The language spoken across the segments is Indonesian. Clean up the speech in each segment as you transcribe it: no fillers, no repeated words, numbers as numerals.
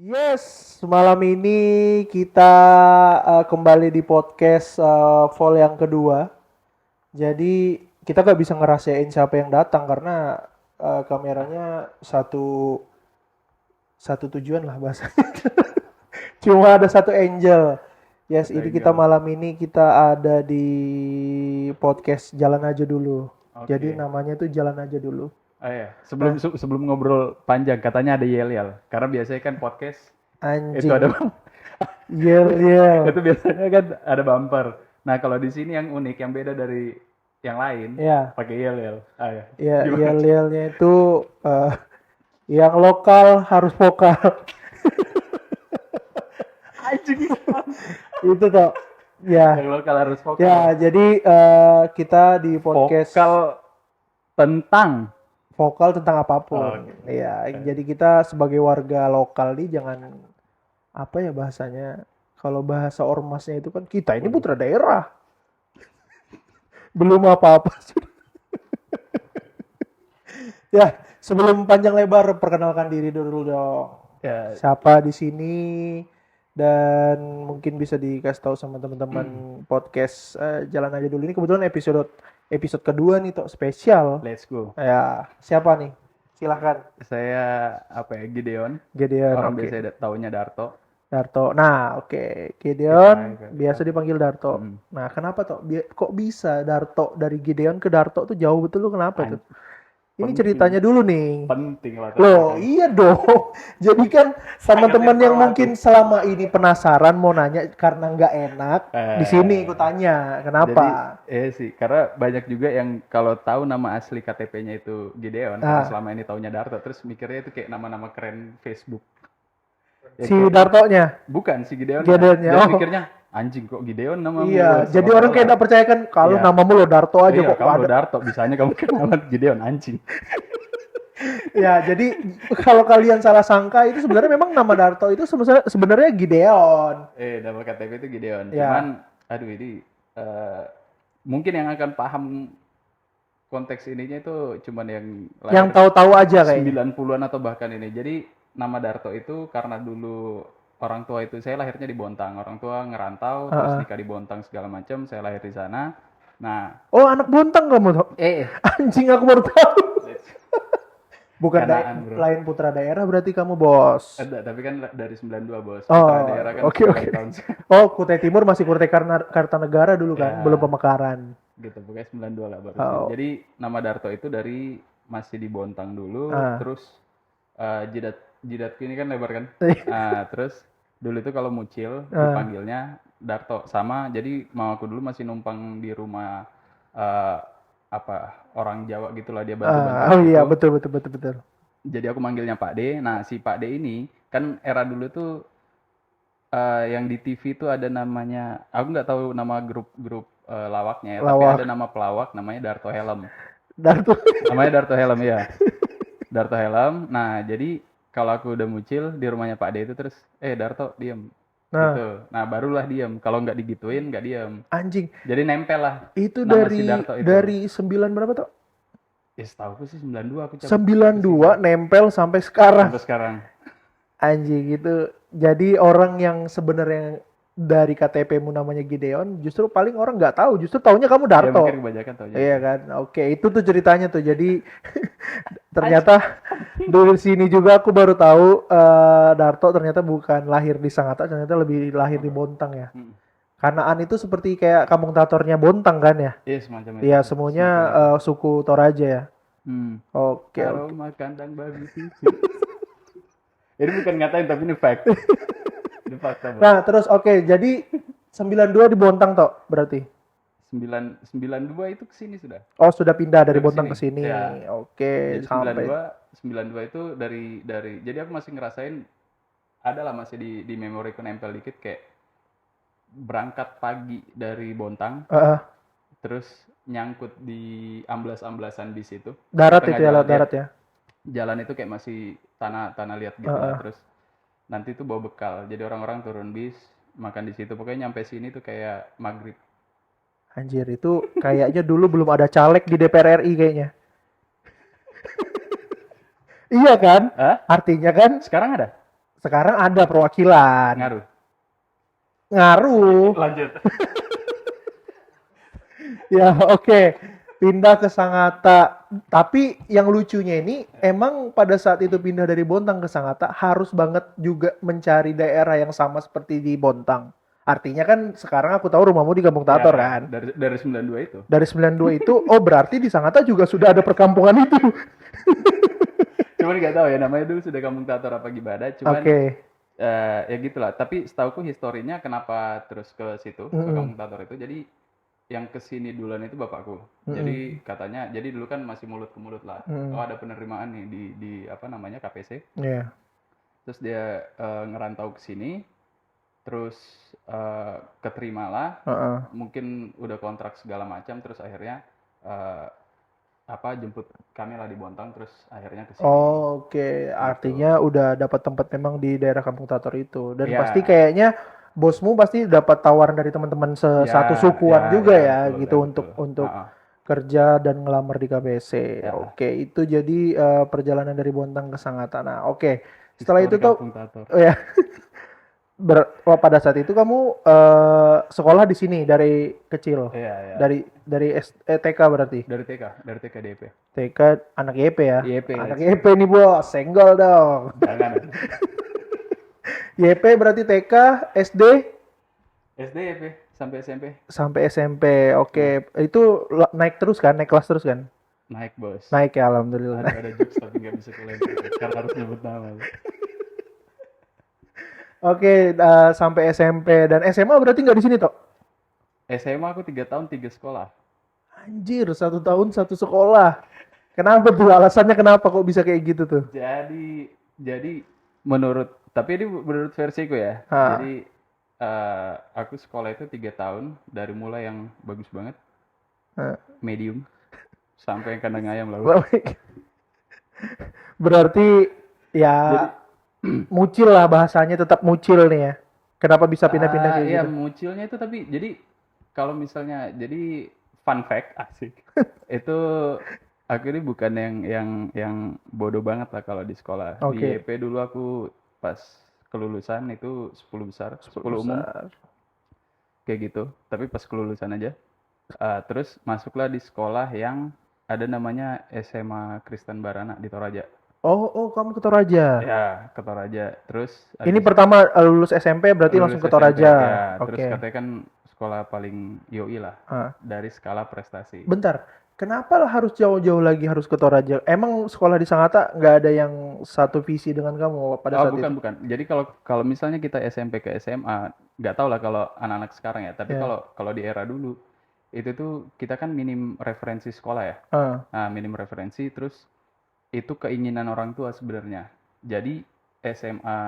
Yes, malam ini kita kembali di podcast Vol yang kedua. Jadi kita gak bisa ngerasain siapa yang datang karena kameranya satu satu tujuan lah bahasa. Cuma ada satu angel. Yes, Satu ini kita angle. malam ini kita ada di podcast Jalan Aja Dulu. Jadi Oke. namanya tuh Jalan Aja Dulu. Oh ya, Nah, sebelum ngobrol panjang katanya ada yel-yel. Karena biasanya kan podcast itu anjing. ada Yel yel. itu biasanya kan ada bumper. Nah, kalau di sini yang unik, yang beda dari yang lain, Ya, pakai yel-yel. Ah ya. ya Gimana? yel yelnya itu eh, yang lokal harus vokal. Anjing. Itu toh. Yang Ya. lokal harus vokal. Ya, jadi kita di podcast Vokal tentang. vokal tentang apapun. Oke. Ya, jadi kita sebagai warga lokal nih jangan apa ya bahasanya. Kalau bahasa ormasnya itu kan kita ini Waduh. putra daerah. Belum apa-apa. Ya, sebelum panjang lebar perkenalkan diri dulu dong. Ya, Siapa di sini dan mungkin bisa dikasih tahu sama teman-teman podcast Jalan Aja Dulu ini kebetulan episode episode kedua nih Tok spesial. let's go. Ya, siapa nih? Silahkan. Saya apa ya, Gideon. Gedeon, Orang oke. biasa taunya Darto. Darto. Nah, oke. Kita Gedeon biasa dipanggil Darto. Mm. Nah, kenapa Tok? Kok bisa Darto dari Gedeon ke Darto tuh jauh betul lu kenapa tuh? Ini Penting. ceritanya dulu nih. Penting lah. Loh, iya dong. Jadi kan teman-teman yang informatif. mungkin selama ini penasaran mau nanya karena nggak enak, di sini aku tanya, kenapa? Jadi, sih, karena banyak juga yang kalau tahu nama asli KTP-nya itu Gideon, karena selama ini taunya Darto, terus mikirnya itu kayak nama-nama keren Facebook. Ya, Si kok- Dartonya. bukan si Gideon. Gideonnya, Dia oh. mikirnya anjing kok Gideon namamu. Iya, bos?" jadi orang kayak nggak percaya kan kalau Iya. namamu lo Darto aja Iya, kok kamu ada. lo Darto, bisanya kamu kan nama Gideon anjing. Ya, jadi kalau kalian salah sangka itu sebenarnya memang nama Darto itu sebenarnya Gideon. Nama KTP itu Gideon. Ya. Cuman, aduh ini mungkin yang akan paham konteks ininya itu cuman yang Yang tahu-tahu aja kayaknya. 90-an atau bahkan ini. Jadi nama Darto itu karena dulu orang tua itu saya lahirnya di Bontang. Orang tua ngerantau terus nikah di Bontang segala macam. Saya lahir di sana. Nah, Oh, anak Bontang kamu tuh. Anjing aku baru tahu. Bukan Kanaan, bro. lain putra daerah berarti kamu, Bos. ada tapi kan dari 92 bos. Oh, Putra daerah kan oke, 9 oke. tahun. Oh, Kutai Timur masih Kutai Kartanegara dulu kan, Ya. belum pemekaran. Gitu, pokoknya 92 lah baru. Oh. Jadi nama Darto itu dari masih di Bontang dulu, terus jidatku ini kan lebar kan. Terus dulu itu kalau mucil dipanggilnya Darto sama. Jadi mamaku dulu masih numpang di rumah orang Jawa gitulah, dia bantu-bantu. Oh iya, gitu. betul. Jadi aku manggilnya Pak D. Nah, si Pak D ini kan era dulu tuh yang di TV tuh ada namanya, aku nggak tahu nama grup lawaknya ya, tapi Lawak. ada nama pelawak namanya Darto Helm. Darto. Namanya Darto Helm ya. Darto Helm. Nah, jadi kalau aku udah mucil di rumahnya Pak D itu terus, Darto diem. Gitu. Nah, barulah diem. Kalau nggak digituin nggak diem. Anjing. Jadi nempel lah. Itu nama dari si Darto itu. dari 9 berapa tuh? Ya setahu aku sih 92 aku cabut. 92 nempel sampai sekarang. Sampai sekarang. Anjing gitu. Jadi orang yang sebenarnya dari KTP-mu namanya Gideon, justru paling orang nggak tahu, justru taunya kamu Ya Darto. mungkin kebanyakan tahu. Iya kan, oke itu tuh ceritanya tuh. Jadi ternyata dari sini juga aku baru tahu Darto ternyata bukan lahir di Sangatta, ternyata lebih lahir di Bontang ya. Kanaan itu seperti kayak kampung tatornya Bontang kan ya? Iya semacam itu. Iya semuanya suku Toraja ya. Oke. Aroma kandang babi susu. Ini bukan ngatain tapi ini fact. Ini fakta. Bro. Nah terus oke, jadi 92 di Bontang toh berarti? 92 itu kesini sudah. Oh sudah pindah dari Sudah Bontang ke kesini. sini. Ya. Oke Jadi sampai 92 itu dari jadi aku masih ngerasain adalah masih di memoriku nempel dikit kayak berangkat pagi dari Bontang terus nyangkut di amblas-amblasan bis itu. darat Tengah itu ya, jalan, lewat darat ya. Jalan itu kayak masih tanah liat gitu lah. Terus nanti tuh bawa bekal. Jadi orang-orang turun bis, makan di situ. Pokoknya nyampe sini tuh kayak maghrib. Anjir itu kayaknya dulu belum ada caleg di DPR RI kayaknya. Iya kan? Hah? Artinya kan Sekarang ada? Sekarang ada perwakilan. Ngaruh. Lanjut. Ya oke. Pindah ke Sangatta. Tapi yang lucunya ini emang pada saat itu pindah dari Bontang ke Sangatta harus banget juga mencari daerah yang sama seperti di Bontang. Artinya kan sekarang aku tahu rumahmu di Kampung Tator Ya, kan. dari 92 itu. Dari 92 itu, oh berarti di Sangatta juga sudah ada perkampungan itu. Cuman nggak tahu ya namanya dulu sudah Kampung Tator apa gimana. Cuman Oke. ya gitulah. Tapi setauku historinya kenapa terus ke situ ke Kampung Tator itu. Jadi yang kesini duluan itu bapakku. Jadi katanya, jadi dulu kan masih mulut ke mulut lah. Oh ada penerimaan nih di apa namanya KPC. Iya. Terus dia ngerantau ke sini. Terus keterimalah. Mungkin udah kontrak segala macam. Terus akhirnya jemput kami lah di Bontang. Terus akhirnya ke sini. Oh, oke. Artinya udah dapat tempat memang di daerah Kampung Tator itu. Dan Iya. pasti kayaknya bosmu pasti dapat tawaran dari teman-teman satu sukuan juga ya betul, gitu ya, untuk betul. untuk kerja dan ngelamar di KPC. Ya. Oke, itu jadi perjalanan dari Bontang ke Sangatta. Nah, oke. Setelah itu Histori tuh Kampung Tator. oh ya. Pada saat itu kamu sekolah di sini dari kecil. Iya. Dari TK berarti. Dari TK DP. TK anak YP ya. YP. Anak YP nih bos, senggol dong. Jangan. YP berarti TK, SD SD YP sampai SMP. sampai SMP. Oke, itu naik terus kan? Naik kelas terus kan? Naik bos. Naik ya alhamdulillah. Ada jokes tapi nggak bisa kulempar karena harus nyebut nama. Oke, sampai SMP dan SMA berarti nggak di sini toh? SMA aku 3 tahun 3 sekolah. Anjir, 1 tahun 1 sekolah. Kenapa tuh? Alasannya kenapa kok bisa kayak gitu tuh? Jadi tapi ini menurut versiku ya. Jadi aku sekolah itu 3 tahun dari mulai yang bagus banget, medium, sampai yang kandang ayam lah. Berarti ya mucil lah bahasanya, tetap mucil nih ya. Kenapa bisa pindah-pindah kayak Iya, gitu? mucilnya itu tapi jadi kalau misalnya jadi fun fact asik itu aku ini bukan yang bodoh banget lah kalau di sekolah. Di Oke. YP dulu aku pas kelulusan itu 10 besar, 10 umum kayak gitu. Tapi pas kelulusan aja. Terus masuklah di sekolah yang ada namanya SMA Kristen Barana di Toraja. Oh, kamu ke Toraja. Ya, ke Toraja. Terus Ini pertama lulus SMP berarti lulus langsung ke SMP, Toraja. ya. Terus Oke. katanya kan sekolah paling yoi lah dari skala prestasi. Bentar, kenapa lah harus jauh-jauh lagi harus ke Toraja? Emang sekolah di Sangatta nggak ada yang satu visi dengan kamu pada saat itu? Bukan. Jadi kalau misalnya kita SMP ke SMA, nggak tahu lah kalau anak-anak sekarang ya. Tapi kalau di era dulu itu tuh kita kan minim referensi sekolah ya. Nah, minim referensi terus itu keinginan orang tua sebenarnya. Jadi SMA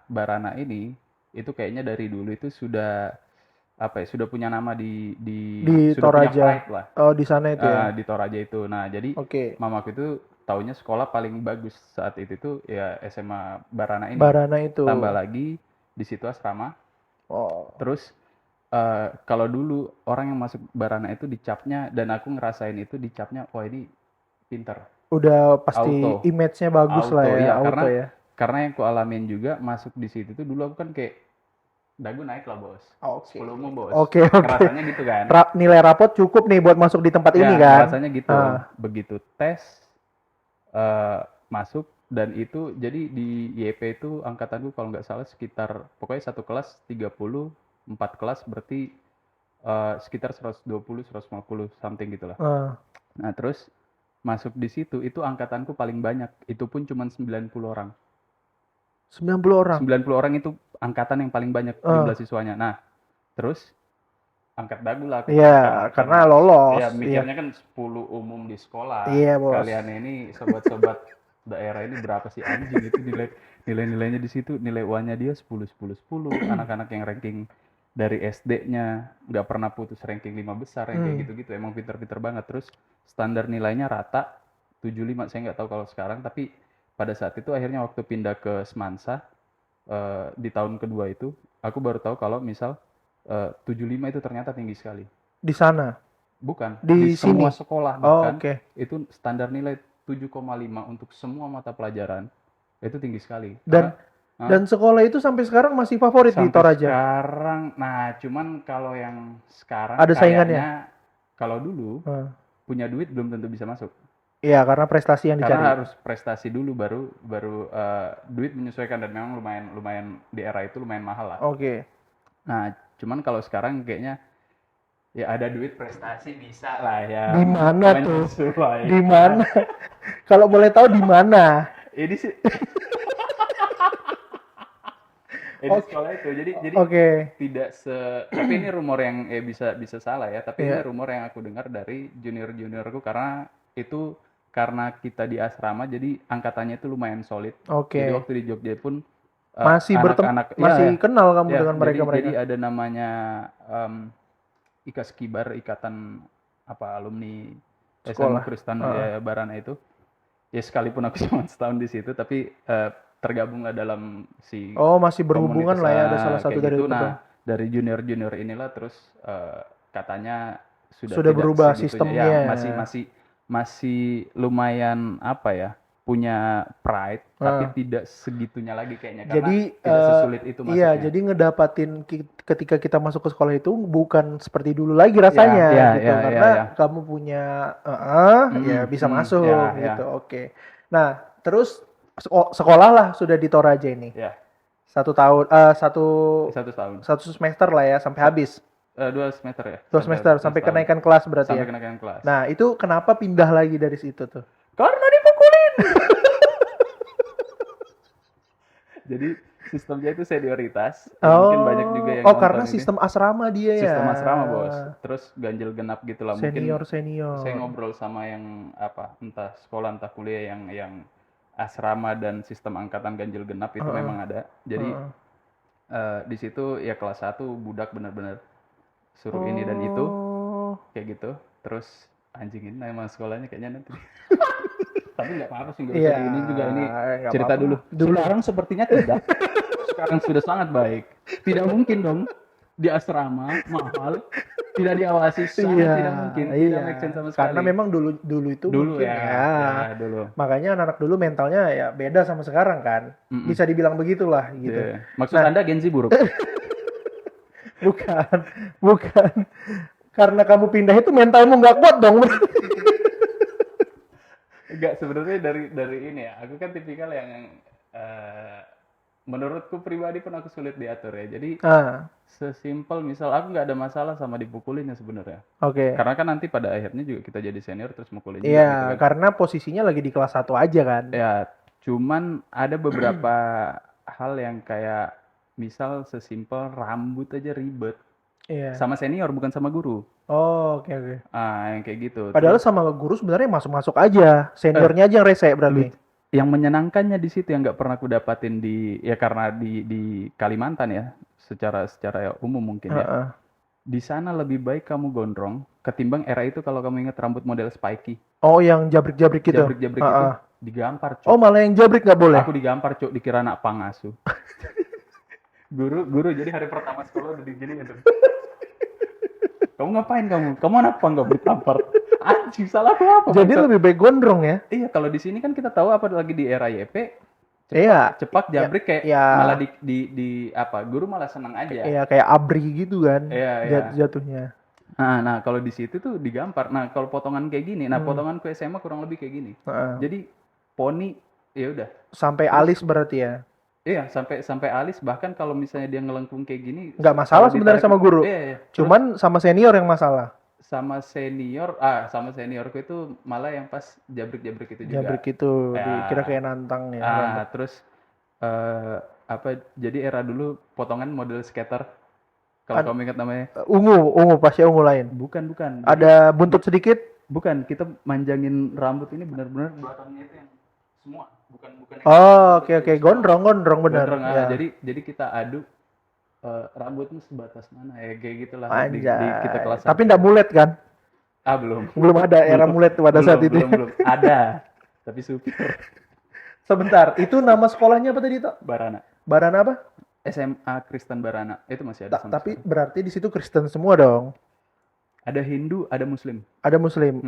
Barana ini itu kayaknya dari dulu itu sudah sudah punya nama di sudah Toraja. punya pride lah. Oh, di sana itu ya. Di Toraja itu. Nah, jadi mamaku itu taunya sekolah paling bagus saat itu tuh ya SMA Barana ini. Barana itu. Tambah lagi di situ asrama. Terus kalau dulu orang yang masuk Barana itu dicapnya, dan aku ngerasain itu dicapnya, wah ini pinter. Udah pasti image-nya bagus lah ya, auto ya. Karena yang ku alamin juga masuk di situ tuh dulu aku kan kayak dagu naik lah bos. 10 umum bos. Oke. Rasanya gitu kan. Nilai rapot cukup nih buat masuk di tempat ini kan. Rasanya gitu. Begitu tes masuk, dan itu jadi di YP itu angkatanku kalau nggak salah sekitar pokoknya satu kelas 30, 4 kelas berarti sekitar 120 150 something gitulah. Nah, terus masuk di situ itu angkatanku paling banyak, itu pun cuma 90 orang. 90 orang. 90 orang itu angkatan yang paling banyak jumlah siswanya. Nah, terus angkat dagu lah. Iya, karena lolos. Ya, mikirnya kan 10 umum di sekolah. Iya, bos. Kalian ini sobat-sobat daerah ini berapa sih anjing, itu nilainya di situ, nilai UAN-nya dia 10 10 10. Anak-anak yang ranking dari SD-nya nggak pernah putus ranking 5 besar yang kayak gitu-gitu. Emang pinter-pinter banget. Terus standar nilainya rata 75, saya nggak tahu kalau sekarang, tapi pada saat itu akhirnya waktu pindah ke Semansa di tahun kedua itu aku baru tahu kalau misal 75 itu ternyata tinggi sekali. Di sana? Bukan, di semua sini? sekolah bahkan. Itu standar nilai 7,5 untuk semua mata pelajaran. Itu tinggi sekali. Dan Dan sekolah itu sampai sekarang masih favorit di Toraja? Sekarang, nah cuman kalau yang sekarang ada saingannya? kayaknya kalau dulu punya duit belum tentu bisa masuk. Iya, karena prestasi yang dicari. Karena harus prestasi dulu baru duit menyesuaikan, dan memang lumayan di era itu lumayan mahal lah. Oke. Nah, cuman kalau sekarang kayaknya ya ada duit prestasi bisa lah ya. Di mana tuh? Menyesuaikan. Di mana? Kalau boleh tahu di mana? Ini sih sekolah itu. Jadi tidak tapi ini rumor yang bisa salah ya, tapi ini rumor yang aku dengar dari juniorku, karena kita di asrama jadi angkatannya itu lumayan solid. Jadi waktu di Jogja pun masih masih kenal kamu dengan mereka. Jadi ada namanya IKASKIBAR, ikatan alumni SMA Kristen Barana itu. Ya sekalipun aku cuma setahun di situ, tapi tergabunglah dalam masih berhubungan lah ya, ada salah satu dari itu. Nah, dari junior inilah terus katanya sudah berubah sistemnya. Masih lumayan punya pride, tapi tidak segitunya lagi kayaknya, karena tidak sesulit itu masuknya. Iya, jadi ngedapatin ketika kita masuk ke sekolah itu bukan seperti dulu lagi rasanya gitu, karena kamu punya ya bisa masuk gitu. Oke. Nah, terus sekolah lah sudah di Toraja ini. 1 tahun, satu semester lah ya sampai habis. 2 semester ya. 2 semester sampai kenaikan kelas berarti ya. Sampai kenaikan kelas. Nah, itu kenapa pindah lagi dari situ tuh? Karena dipukulin. Jadi sistemnya itu senioritas. Mungkin banyak juga yang karena sistem asrama dia ya. Sistem asrama, Bos. Terus ganjil genap gitu lah. Senior. Saya ngobrol sama yang entah sekolah entah kuliah yang asrama dan sistem angkatan ganjil genap itu memang ada. Jadi di situ ya kelas 1 budak benar-benar suruh ini dan itu kayak gitu. Terus anjing, ini nama sekolahnya kayaknya nanti. Tapi nggak apa-apa sih, nggak usah ini juga, ini cerita dulu. Sekarang sepertinya tidak. Sekarang sudah sangat baik. Tidak mungkin dong di asrama mahal tidak diawasi, tidak mungkin. Tidak make sense sama sekali. Karena memang dulu itu mungkin dulu. Makanya anak-anak dulu mentalnya ya beda sama sekarang kan. Bisa dibilang begitulah gitu. Maksud Anda Gen Z buruk? Bukan. Karena kamu pindah itu mentalmu nggak kuat dong. Enggak, sebenarnya dari ini ya. Aku kan tipikal yang menurutku pribadi pun aku sulit diatur ya. Jadi sesimpel misal aku nggak ada masalah sama dipukulinnya sebenarnya. Karena kan nanti pada akhirnya juga kita jadi senior terus mukulin. Iya, gitu kan. Karena posisinya lagi di kelas 1 aja kan. Ya, cuman ada beberapa hal yang kayak misal sesimpel rambut aja ribet. Iya. Sama senior bukan sama guru. Oke. Yang kayak gitu. Padahal sama guru sebenarnya masuk aja. Seniornya aja yang rese berarti. Yang menyenangkannya di situ yang nggak pernah aku dapatin karena di Kalimantan ya, secara umum mungkin ya. Di sana lebih baik kamu gondrong ketimbang era itu kalau kamu ingat rambut model spiky. Oh, yang jabrik-jabrik gitu. Jabrik-jabrik itu digampar, Cok. Oh, malah yang jabrik nggak boleh. Aku digampar, Cok, dikira anak pangasuh. Guru jadi hari pertama sekolah udah digini gitu. Kamu ngapain kamu? Kamu anak apa nggak ditampar? Anjing, salah aku apa? Jadi lebih baik gondrong ya? Iya, kalau di sini kan kita tahu apa lagi di era YP. Cepak jabrik kayak malah di guru malah senang aja. Iya, kayak abri gitu kan. Jatuhnya. Nah, kalau di situ tuh digampar. Nah, kalau potongan kayak gini, potonganku SMA kurang lebih kayak gini. Jadi poni ya udah. Sampai alis berarti ya. Iya, sampai alis, bahkan kalau misalnya dia ngelengkung kayak gini nggak masalah sebenarnya sama guru. Cuman sama senior yang masalah. Sama seniorku itu malah yang pas jabrik-jabrik itu juga. Jabrik itu dikira kayak nantang ya. Terus jadi era dulu potongan model skater. Kalau kamu ingat namanya. Ungu pasti ungu lain. Bukan. Ada buntut sedikit? Bukan, kita manjangin rambut ini benar-benar belakangnya itu yang semua. Bukan. Oke. Gondrong benar. Ya. Jadi kita adu rambutmu sebatas mana ya, kayak gitulah di kita kelas. Tapi enggak mulet kan? Belum ada era mulet pada saat itu. Belum. Ada. Tapi supir. Sebentar, itu nama sekolahnya apa tadi, Tok? Barana. Barana apa? SMA Kristen Barana. Itu masih ada tapi sekarang. Berarti di situ Kristen semua dong. Ada Hindu, ada Muslim.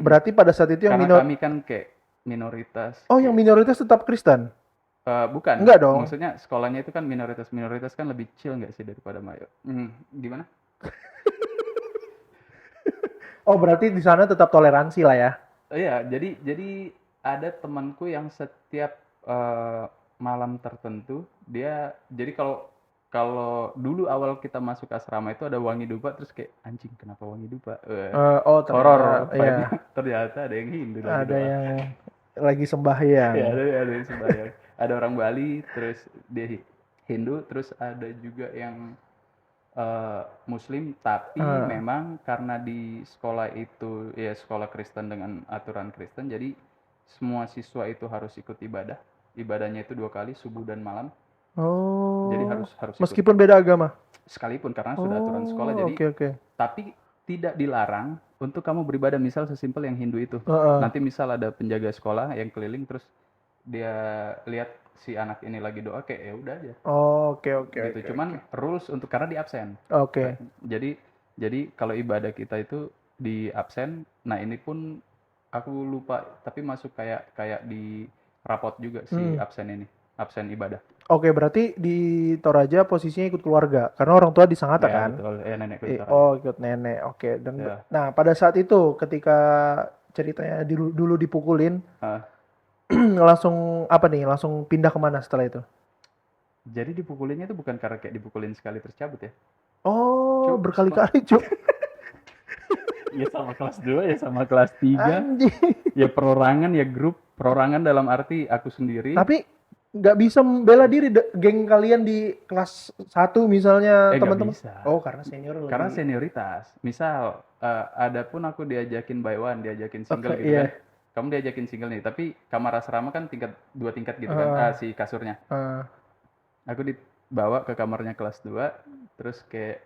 Berarti pada saat itu yang kami kan kayak minoritas. Yang minoritas tetap Kristen. Bukan, Enggak dong. maksudnya sekolahnya itu kan minoritas kan lebih chill nggak sih daripada Mayo? Gimana? Oh, berarti di sana tetap toleransi lah ya. Iya, jadi ada temanku yang setiap eh, malam tertentu dia jadi kalau kalau dulu awal kita masuk asrama itu ada wangi dupa terus kayak anjing kenapa wangi dupa? Oh, ternyata Horor ya vibe-nya ternyata ada yang Hindu lagi ada doa. yang lagi sembahyang. Ya ada yang sembahyang. Ada orang Bali terus dia Hindu terus ada juga yang Muslim tapi Ah. memang karena di sekolah itu ya sekolah Kristen dengan aturan Kristen jadi semua siswa itu harus ikut ibadah. Ibadahnya itu 2 kali subuh dan malam. Jadi Oh, harus ikut meskipun beda agama. sekalipun karena sudah aturan sekolah Oh, jadi oke oke. tapi tidak dilarang untuk kamu beribadah misal sesimpel yang Hindu itu. Heeh. Nanti misal ada penjaga sekolah yang keliling terus dia lihat si anak ini lagi doa kayak ya udah aja Oh, oke oke gitu. oke Cuman oke. rules untuk karena di absen. Oke. Jadi kalau ibadah kita itu di absen, nah ini pun aku lupa tapi masuk kayak kayak di rapot juga si Hmm. absen ini, absen ibadah. Oke, berarti di Toraja posisinya ikut keluarga karena orang tua di Sangatta Ya kan? betul, nenekku di Toraja. Oh, ikut nenek. Oke. Dan Ya. nah, pada saat itu ketika ceritanya dulu dipukulin, Ah, langsung apa nih? Langsung pindah kemana setelah itu? jadi dipukulinnya itu bukan karena kayak dipukulin sekali terus cabut ya. Oh, Cuk, berkali-kali, Cuk. ya sama kelas 2 ya sama kelas 3. Anjing. Ya perorangan ya grup, perorangan dalam arti aku sendiri. Tapi nggak bisa membela diri geng kalian di kelas 1 misalnya Nggak teman-teman. bisa. Oh, karena senior Karena lebih. senioritas. Misal, ada pun aku diajakin by one, diajakin single Oke, gitu kan. iya. Kamu diajakin single nih, tapi kamar asrama kan tingkat 2 tingkat gitu kan, Heeh, si kasurnya. heeh. Aku dibawa ke kamarnya kelas 2, terus kayak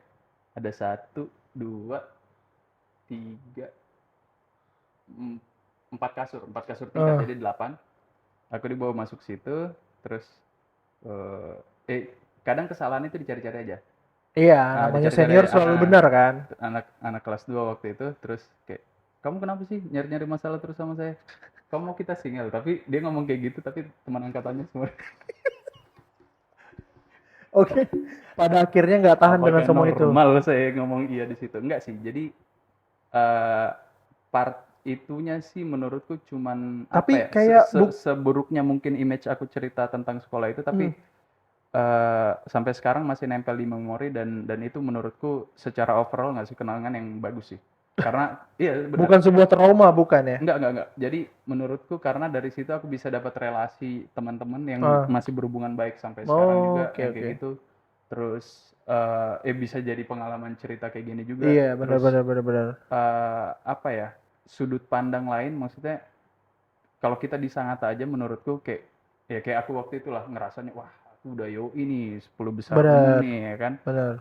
ada 1, 2, 3, 4 kasur 3, jadi 8. Aku dibawa masuk situ, terus eh eh, kadang kesalahan itu dicari-cari aja. Iya, Ah, namanya dicari-cari senior aja. selalu benar kan? Anak anak kelas 2 waktu itu terus kayak kamu kenapa sih nyari-nyari masalah terus sama saya? Kamu mau kita single tapi dia ngomong kayak gitu tapi teman angkatannya semua Oke. Pada akhirnya nggak tahan dengan apakah semua itu. normal saya ngomong iya di situ enggak sih jadi eh, part itunya sih menurutku cuman apa Tapi ya kayak seburuknya mungkin image aku cerita tentang sekolah itu tapi sampai sekarang masih nempel di memori dan itu menurutku secara overall nggak sih kenangan yang bagus sih karena iya benar. bukan sebuah trauma, bukan ya? Enggak. Jadi menurutku karena dari situ aku bisa dapat relasi teman-teman yang Ah. masih berhubungan baik sampai sekarang Oh, juga oke yang oke. kayak gitu. Terus bisa jadi pengalaman cerita kayak gini juga. Iya, benar Terus benar benar benar. apa ya? Sudut pandang lain maksudnya kalau kita di Sangatta aja menurutku kayak ya kayak aku waktu itulah ngerasanya wah aku udah ini 10 besar umum Benar, nih ya kan. benar.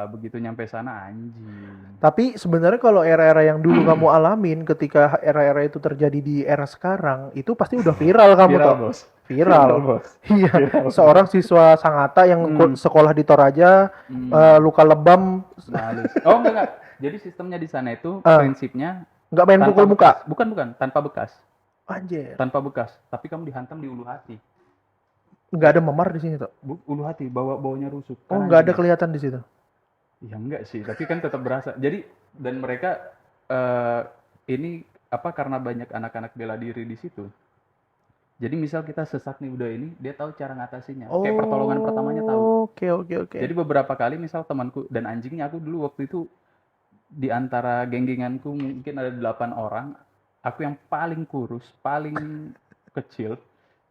Begitu nyampe sana anjing. Tapi sebenarnya kalau era-era yang dulu kamu alamin ketika era-era itu terjadi di era sekarang, itu pasti udah viral kamu Viral toh. bos. Viral. Bos. Iya, Viral. seorang siswa Sangatta yang sekolah di Toraja, luka lebam, Malus. Oh enggak. Jadi sistemnya di sana itu ah, prinsipnya nggak main tanpa pukul muka. bekas. Bukan, tanpa bekas. Anjir, Tanpa bekas. Tapi kamu dihantam di ulu hati. nggak ada memar di sini toh. Ulu hati, baunya rusuk. Oh, Kan nggak ada anjing. kelihatan di situ. Ya enggak sih, tapi kan tetap berasa. Jadi dan mereka ini apa karena banyak anak-anak bela diri di situ. Jadi misal kita sesat nih udah ini, dia tahu cara ngatasinnya. Kayak pertolongan pertamanya tahu. Oke oke oke. Jadi beberapa kali misal temanku dan anjingnya aku dulu waktu itu di antara geng-genganku mungkin ada 8 orang, aku yang paling kurus, paling kecil.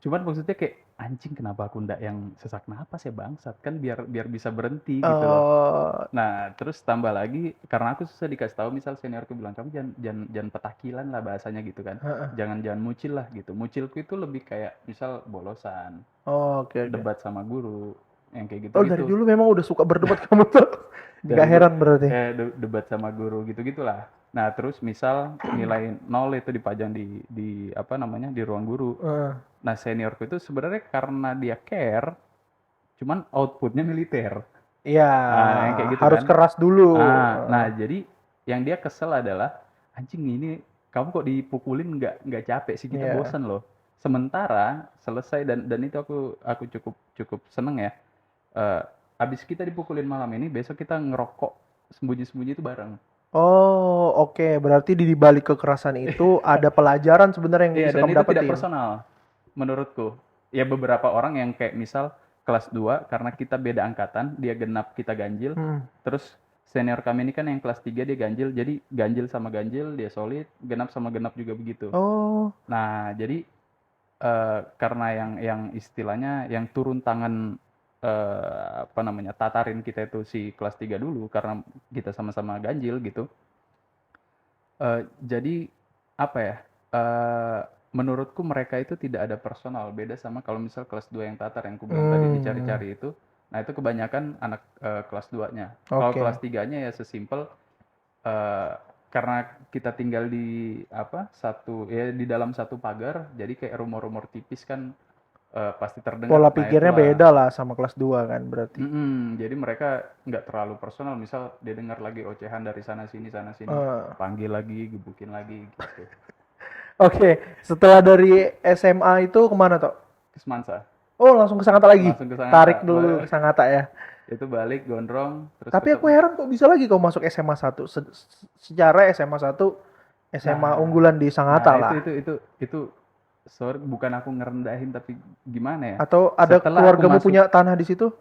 Cuman maksudnya kayak anjing kenapa aku ndak yang sesak napas ya bangsat kan biar biar bisa berhenti gitu loh. Nah, terus tambah lagi karena aku susah dikasih tahu misal seniorku bilang kamu jangan petakilan lah bahasanya gitu kan. Jangan mucil lah gitu. Mucilku itu lebih kayak misal bolosan, Oke oke. debat sama guru, yang kayak gitu Oh, gitu. dari dulu memang udah suka berdebat kamu tuh. Nggak heran berarti. Debat sama guru gitu-gitulah. Nah, terus misal nilai 0 itu dipajang di apa namanya? Di ruang guru. Nah, seniorku itu sebenarnya karena dia care, cuman outputnya militer. Iya, Nah, yang kayak gitu harus kan. keras dulu. Nah, jadi yang dia kesel adalah anjing ini kamu kok dipukulin nggak capek sih kita Iya. bosan loh. sementara selesai dan itu aku cukup cukup seneng ya. Eh, Abis kita dipukulin malam ini, besok kita ngerokok sembunyi-sembunyi itu bareng. Oh, oke. Berarti di balik kekerasan itu ada pelajaran sebenarnya yang Iya, bisa dan kamu itu tidak dapetin. personal menurutku. Ya beberapa orang yang kayak misal kelas 2 karena kita beda angkatan, dia genap kita ganjil. Terus senior kami ini kan yang kelas 3 dia ganjil, jadi ganjil sama ganjil dia solid, genap sama genap juga begitu. Oh, Nah, jadi karena yang istilahnya yang turun tangan apa namanya tatarin kita itu si kelas 3 dulu karena kita sama-sama ganjil gitu. Jadi apa ya? eh, Menurutku mereka itu tidak ada personal, beda sama kalau misal kelas 2 yang tatar yang kubilang tadi dicari-cari itu. Nah, itu kebanyakan anak kelas 2-nya. Kalau oke. kelas 3-nya ya sesimpel eh, karena kita tinggal di apa? Satu ya di dalam satu pagar, jadi kayak rumor-rumor tipis kan pasti Pola terdengar. Nah, pikirnya itulah. beda lah sama kelas 2 kan berarti. Jadi mereka nggak terlalu personal, misal dia dengar lagi ocehan dari sana sini, Eh, panggil lagi, gebukin lagi gitu. Oke, setelah dari SMA itu kemana toh? Semansa, Oh, langsung ke Sangatta lagi. langsung ke Sangatta. Tarik dulu ke Sangatta ya. Itu balik gondrong terus Tapi aku ketemu. heran kok bisa lagi kau masuk SMA 1. Secara SMA 1 SMA Nah, unggulan di Sangatta nah lah. itu sorry bukan aku ngerendahin tapi gimana ya? Atau ada Setelah aku keluargamu masuk, punya tanah di situ?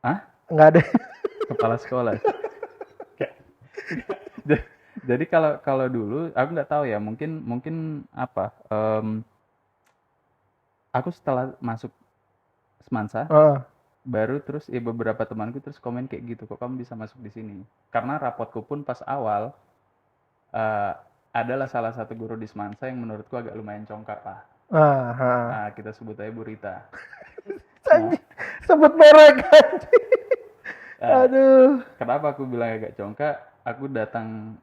ah, Enggak ada. kepala sekolah. Jadi kalau kalau dulu aku nggak tahu ya, mungkin mungkin apa? Aku setelah masuk Semansa Heeh. baru terus ya beberapa temanku terus komen kayak gitu, kok kamu bisa masuk di sini? Karena rapotku pun pas awal eh, adalah salah satu guru di Semansa yang menurutku agak lumayan congkak lah. Ah, Nah, kita sebut aja Bu Rita. Nah, anjing. Sebut merek anjing. eh, Aduh. kenapa aku bilang agak congkak? Aku datang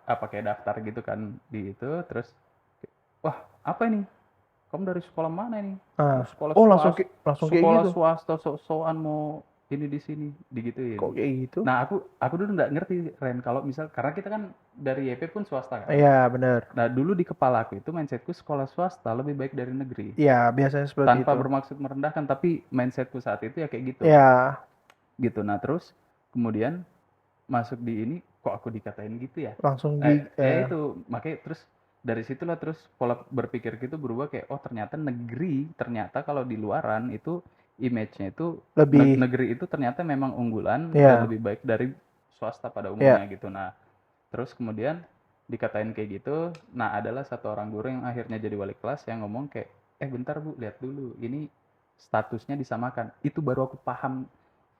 apa kayak daftar gitu kan di itu, terus wah apa ini? Kamu dari sekolah mana ini? Ah. Sekolah Oh, swasta, langsung kayak sekolah gitu. swasta sok-sokan mau ini di sini, digituin. Kok kayak gitu? Nah, aku dulu nggak ngerti Ren kalau misal karena kita kan dari YP pun swasta kan. Iya, benar. Nah, dulu di kepala aku itu mindsetku sekolah swasta lebih baik dari negeri. Iya, biasanya seperti Tanpa itu. bermaksud merendahkan, tapi mindsetku saat itu ya kayak gitu. Iya, Gitu. Nah, terus kemudian masuk di ini kok aku dikatain gitu ya? langsung di Ya itu, makanya terus dari situlah terus pola berpikir gitu berubah kayak oh ternyata negeri, ternyata kalau di luaran itu image-nya itu lebih negeri itu ternyata memang unggulan dan ya, lebih baik dari swasta pada ya, umumnya gitu. Nah, terus kemudian dikatain kayak gitu, nah adalah satu orang guru yang akhirnya jadi wali kelas yang ngomong kayak, bentar Bu, lihat dulu, ini statusnya disamakan. Itu baru aku paham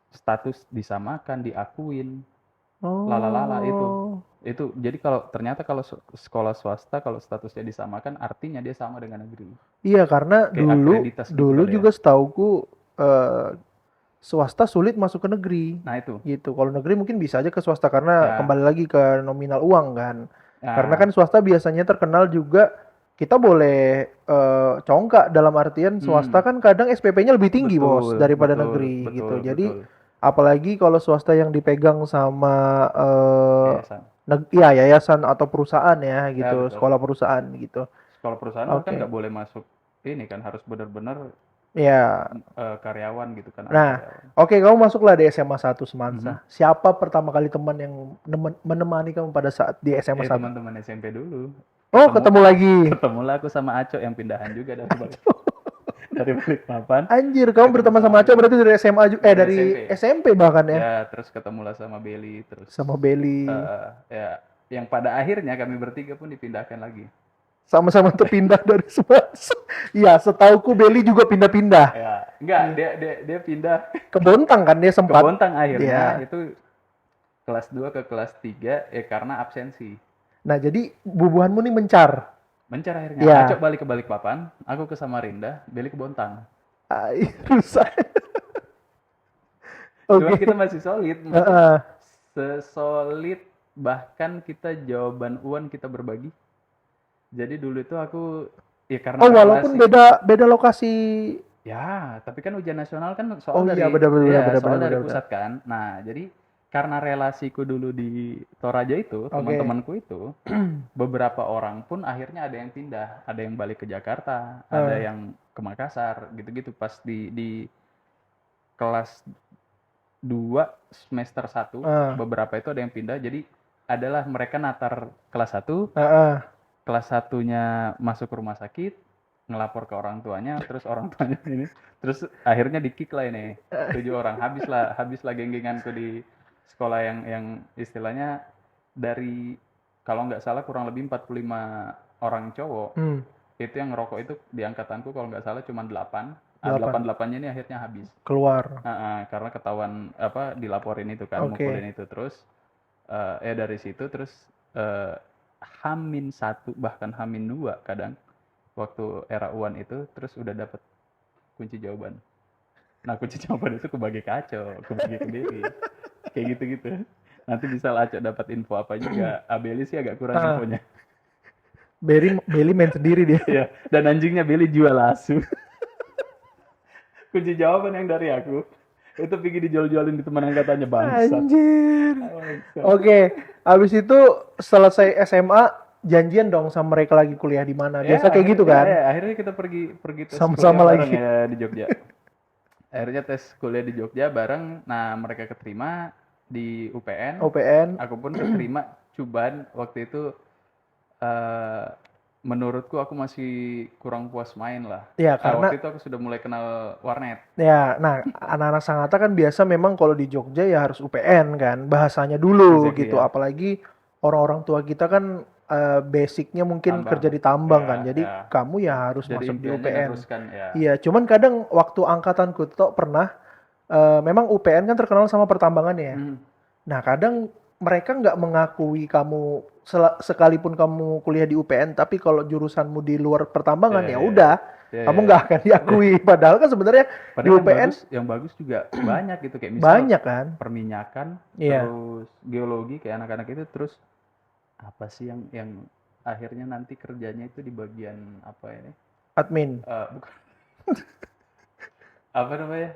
status disamakan, diakuin, lalalala oh, itu jadi kalau ternyata kalau sekolah swasta kalau statusnya disamakan artinya dia sama dengan negeri iya karena kayak akreditas gitu dulu kali ya. juga setauku swasta sulit masuk ke negeri Nah itu gitu. Kalau negeri mungkin bisa aja ke swasta karena ya, kembali lagi ke nominal uang kan. Karena kan nah swasta biasanya terkenal juga kita boleh congkak dalam artian swasta kan kadang SPP-nya lebih tinggi bos betul daripada betul negeri betul gitu. Jadi betul apalagi kalau swasta yang dipegang sama yayasan ya yayasan atau perusahaan ya ya gitu, betul. sekolah perusahaan gitu. Sekolah perusahaan bahkan Oke. nggak boleh masuk ini kan harus benar-benar Ya. karyawan gitu kan anak Nah, karyawan. oke kamu masuklah di SMA 1 Mhm. Semansa. Siapa pertama kali teman yang menemani kamu pada saat di SMA 1? Teman-teman SMP dulu Oh, ketemu lagi. ketemulah aku sama Aco yang pindahan juga dari dari Balikpapan. Anjir, kamu Ketemu berteman sama sama Aco Beli berarti dari SMA juga dari dari SMP. SMP bahkan ya. Ya, terus ketemulah sama Belly, terus Sama Belly. ya yang pada akhirnya kami bertiga pun dipindahkan lagi. Sama-sama terpindah dari Semansa. Iya, setauku Belly juga pindah-pindah. Ya, enggak, dia pindah Ke Bontang kan dia ke sempat. Bontang akhirnya Iya. itu kelas 2 ke kelas 3 ya karena absensi. Nah, jadi bubuhanmu nih mencar. Mencar akhirnya. Iya. Acok balik ke Balikpapan, aku ke Samarinda, Belly ke Bontang. Ai, rusak. Cuma Oke. kita masih solid, Heeh. sesolid bahkan kita jawaban UAN kita berbagi. Jadi dulu itu aku ya karena Oh, walaupun relasi. beda lokasi. Ya, tapi kan ujian nasional kan Oh soal iya, dari benar benar ya benar soal benar dari benar. pusat kan. Nah, jadi karena relasiku dulu di Toraja itu, teman-temanku itu, beberapa orang pun akhirnya ada yang pindah, ada yang balik ke Jakarta, ada yang ke Makassar, gitu-gitu pas di kelas 2 semester 1, beberapa itu ada yang pindah, jadi adalah mereka natar kelas 1, kelas 1-nya masuk ke rumah sakit, ngelapor ke orang tuanya, terus orang tuanya ini, terus akhirnya di-kick lah ini, 7 orang, habislah geng-genganku di sekolah yang istilahnya dari, kalau nggak salah kurang lebih 45 orang cowok, itu yang ngerokok itu di angkatanku kalau nggak salah cuma 8. 8-8-nya ini akhirnya habis. Keluar. Karena ketahuan dilaporin itu kan, mukulin itu, terus dari situ terus H-1 bahkan H-2 kadang waktu era UAN itu terus udah dapet kunci jawaban. Nah kunci jawaban itu kebagi kacau, kebagi ke Beli, kayak gitu-gitu. Nanti bisa Aco dapat info apa juga. Beli sih agak kurang infonya. Beli main sendiri dia. Iya, dan anjingnya Beli jual asu. Kunci jawaban yang dari aku itu pergi dijual-jualin di teman angkatannya, bangsat. Anjir. Oke, habis itu selesai SMA janjian dong sama mereka lagi kuliah di mana. Biasa kayak gitu kan? Akhirnya kita pergi tes sama-sama kuliah lagi bareng ya di Jogja. Akhirnya tes kuliah di Jogja bareng. Nah, mereka keterima di UPN. Aku pun keterima Cuban. Waktu itu menurutku aku masih kurang puas main lah. Ya, karena waktu itu aku sudah mulai kenal warnet. Ya, nah anak-anak Sangatta kan biasa memang kalau di Jogja ya harus UPN kan, bahasanya dulu gitu. Apalagi orang-orang tua kita kan basicnya mungkin kerja di tambang kan, jadi kamu ya harus masuk di UPN. Iya, cuman kadang waktu angkatanku tuh pernah memang UPN kan terkenal sama pertambangan ya. Nah kadang mereka nggak mengakui kamu sekalipun kamu kuliah di UPN, tapi kalau jurusanmu di luar pertambangan ya udah. Kamu nggak akan diakui, padahal kan sebenarnya di UPN yang bagus juga banyak gitu, kayak misal banyak kan perminyakan, terus geologi kayak anak-anak itu, terus apa sih yang akhirnya nanti kerjanya itu di bagian apa ini? Admin. Bukan. Apa namanya?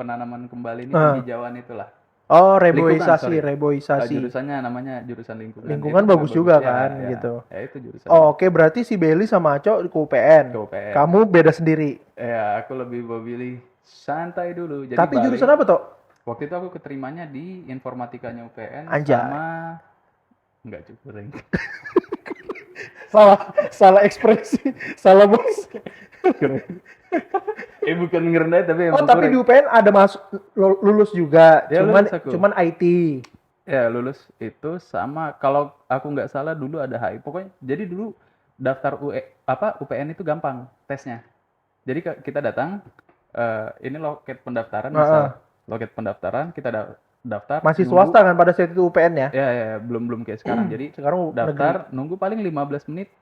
Penanaman kembali ini, penghijauan itulah. Oh, reboisasi. Jurusannya namanya jurusan lingkungan. Lingkungan bagus juga kan, gitu. Ya itu jurusan. Oh, oke, berarti si Beli sama Aco ke UPN. Kamu beda sendiri. Ya, aku lebih memilih santai dulu. Jadi tapi jurusan apa toh? Waktu itu aku keterimanya di informatikanya UPN. Anjay. Sama enggak cukup. salah ekspresi, salah bos. Bukan ngerendahin tapi tapi di UPN ada masuk lulus juga, ya, cuman IT. Ya lulus itu sama, kalau aku nggak salah dulu ada HI. Pokoknya jadi dulu daftar UPN itu gampang tesnya. Jadi kita datang, ini loket pendaftaran, misal loket pendaftaran kita daftar. Masih swasta kan pada saat itu UPN ya? Ya belum kayak sekarang. Jadi sekarang daftar negeri. Nunggu paling 15 menit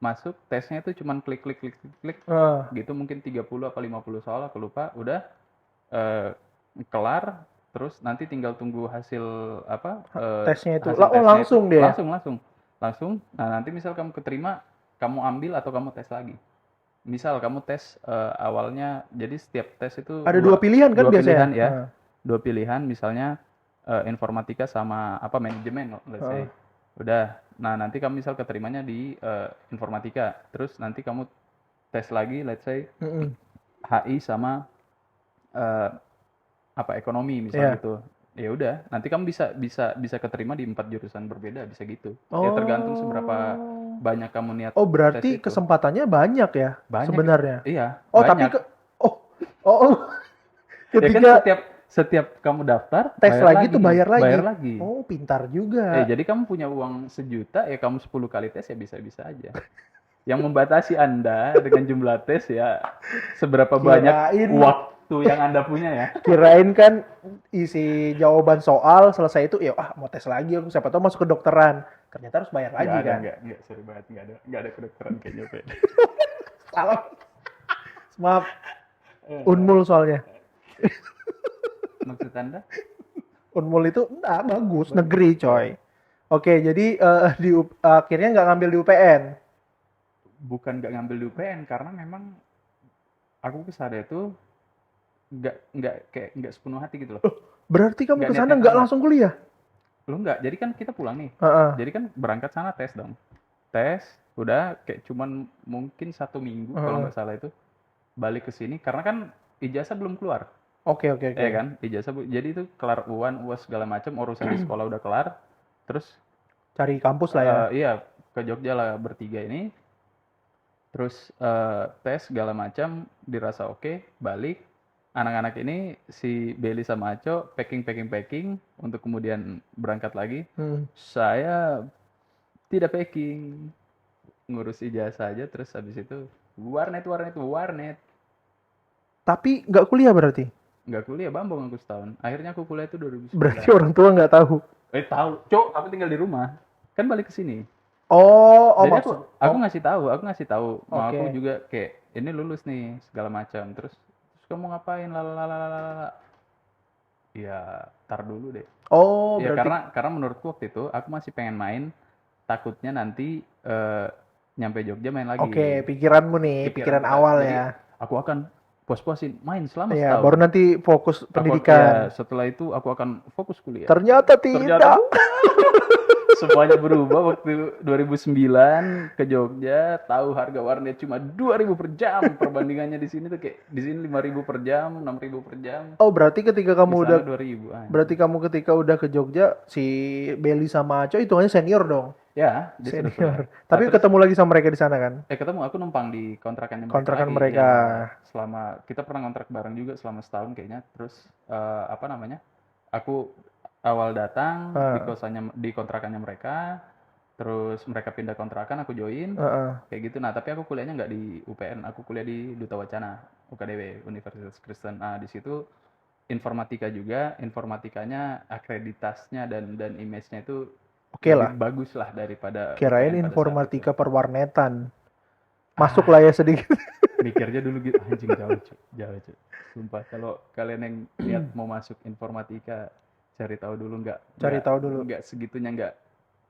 masuk, tesnya itu cuman klik gitu, mungkin 30 apa 50 soal, aku lupa. Udah kelar, terus nanti tinggal tunggu hasil tesnya itu. Langsung deh. Langsung. Nah, nanti misal kamu keterima, kamu ambil atau kamu tes lagi. Misal kamu tes awalnya, jadi setiap tes itu ada dua pilihan kan biasanya? Pilihan, ya. Dua pilihan, misalnya informatika sama manajemen, let's say. Udah. Nah, nanti kamu misal keterimanya di informatika, terus nanti kamu tes lagi, let's say HI sama ekonomi misalnya gitu. Ya udah, nanti kamu bisa keterima di 4 jurusan berbeda, bisa gitu. Ya tergantung seberapa banyak kamu niat. Oh, berarti kesempatannya banyak ya? Banyak sebenarnya. Iya. Oh, banyak. Ketika ya kan setiap kamu daftar, tes lagi tuh bayar lagi. Oh, pintar juga. Jadi kamu punya uang 1 juta, ya kamu 10 kali tes ya bisa-bisa aja. Yang membatasi Anda dengan jumlah tes ya seberapa banyak waktu yang Anda punya ya. Kirain kan isi jawaban soal selesai itu ya mau tes lagi, aku siapa tahu masuk ke dokteran. Ternyata harus bayar lagi kan. Enggak, sorry banget, enggak ada kedokteran kayaknya. Salah. Maaf. Unmul soalnya. Maksud Anda? Unmul itu bagus, negeri coy. Oke, jadi akhirnya nggak ngambil di UPN. Bukan nggak ngambil di UPN, karena memang aku kesana itu nggak sepenuh hati gitu loh. Berarti kamu Nggak ke sana niat-niat nggak amat. langsung kuliah? Lu nggak, jadi kan kita pulang nih. Heeh. Jadi kan berangkat sana tes dong. Tes, udah kayak cuman mungkin 1 minggu kalau Heeh. nggak salah itu balik ke sini karena kan ijazah belum keluar. Oke, oke, oke. Kan, jadi itu kelar UAN, UAS segala macam, urusan di sekolah udah kelar. Terus Cari kampus lah ya. iya ke Jogja lah bertiga ini. Terus tes segala macam dirasa oke, balik. Anak-anak ini si Beli sama Aco packing untuk kemudian berangkat lagi. Saya tidak packing, ngurus ijazah aja terus habis itu warnet. Tapi nggak kuliah berarti? Nggak kuliah, bambang aku setahun. Akhirnya aku kuliah itu 2009. Berarti orang tua nggak tahu. Tahu, Cok, aku tinggal di rumah. Kan balik ke sini. Oh, Jadi maksud. aku ngasih tahu, mau Oke. aku juga kayak ini lulus nih segala macam. Terus kamu ngapain? Lalalala. Ya, tar dulu deh. Oh, Ya berarti. karena menurutku waktu itu aku masih pengen main, takutnya nanti nyampe Jogja main lagi. Oke, pikiranmu nih, pikiran awal Jadi ya. aku akan puas-puasin main selama Iya, setahun. baru nanti fokus pendidikan. Setelah itu aku akan fokus kuliah. Ternyata tidak. Semuanya berubah waktu 2009 ke Jogja, tahu harga warnet cuma 2.000 per jam. Perbandingannya di sini tuh kayak di sini 5.000 per jam, 6.000 per jam. Oh, berarti ketika kamu Di udah sana 2.000. berarti kamu ketika udah ke Jogja, si Beli sama Aco hitungannya senior dong. Ya, dia sudah Senior. kuliah. Tapi terus, ketemu lagi sama mereka di sana kan? ketemu aku numpang di kontrakannya mereka Kontrakan lagi. mereka. Ya, selama kita pernah kontrak bareng juga selama setahun kayaknya. Terus apa namanya? Aku awal datang di kontrakannya mereka. Terus mereka pindah kontrakan, aku join. Kayak gitu. Nah, tapi aku kuliahnya nggak di UPN, aku kuliah di Duta Wacana, UKDW, Universitas Kristen. Nah, di situ informatika juga, informatikanya akreditasnya dan image-nya itu Oke lebih lah. bagus lah daripada Kirain UPN pada informatika saat perwarnetan. Masuk lah ya sedikit. itu. Mikirnya dulu gitu, anjing jauh cuy. Sumpah, kalau kalian yang niat mau masuk informatika, cari tahu dulu nggak segitunya, nggak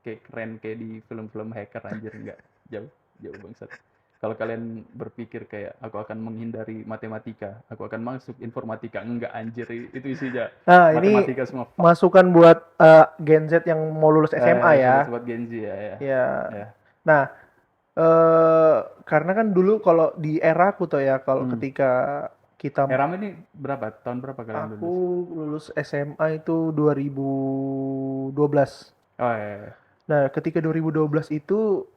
kayak keren kayak di film-film hacker, anjir, nggak, jauh bangsat. Kalau kalian berpikir kayak aku akan menghindari matematika, aku akan masuk informatika, enggak, anjir, itu isinya Nah, matematika ini semua. masukan buat Gen Z yang mau lulus SMA ya. Sobat Gen Z ya. Ya. Nah, karena kan dulu kalau di era aku tuh ya, kalau ketika kita Eramu ini berapa? Tahun berapa kalian lulus? Aku lulus SMA itu 2012. Oh iya. Nah, ketika 2012 itu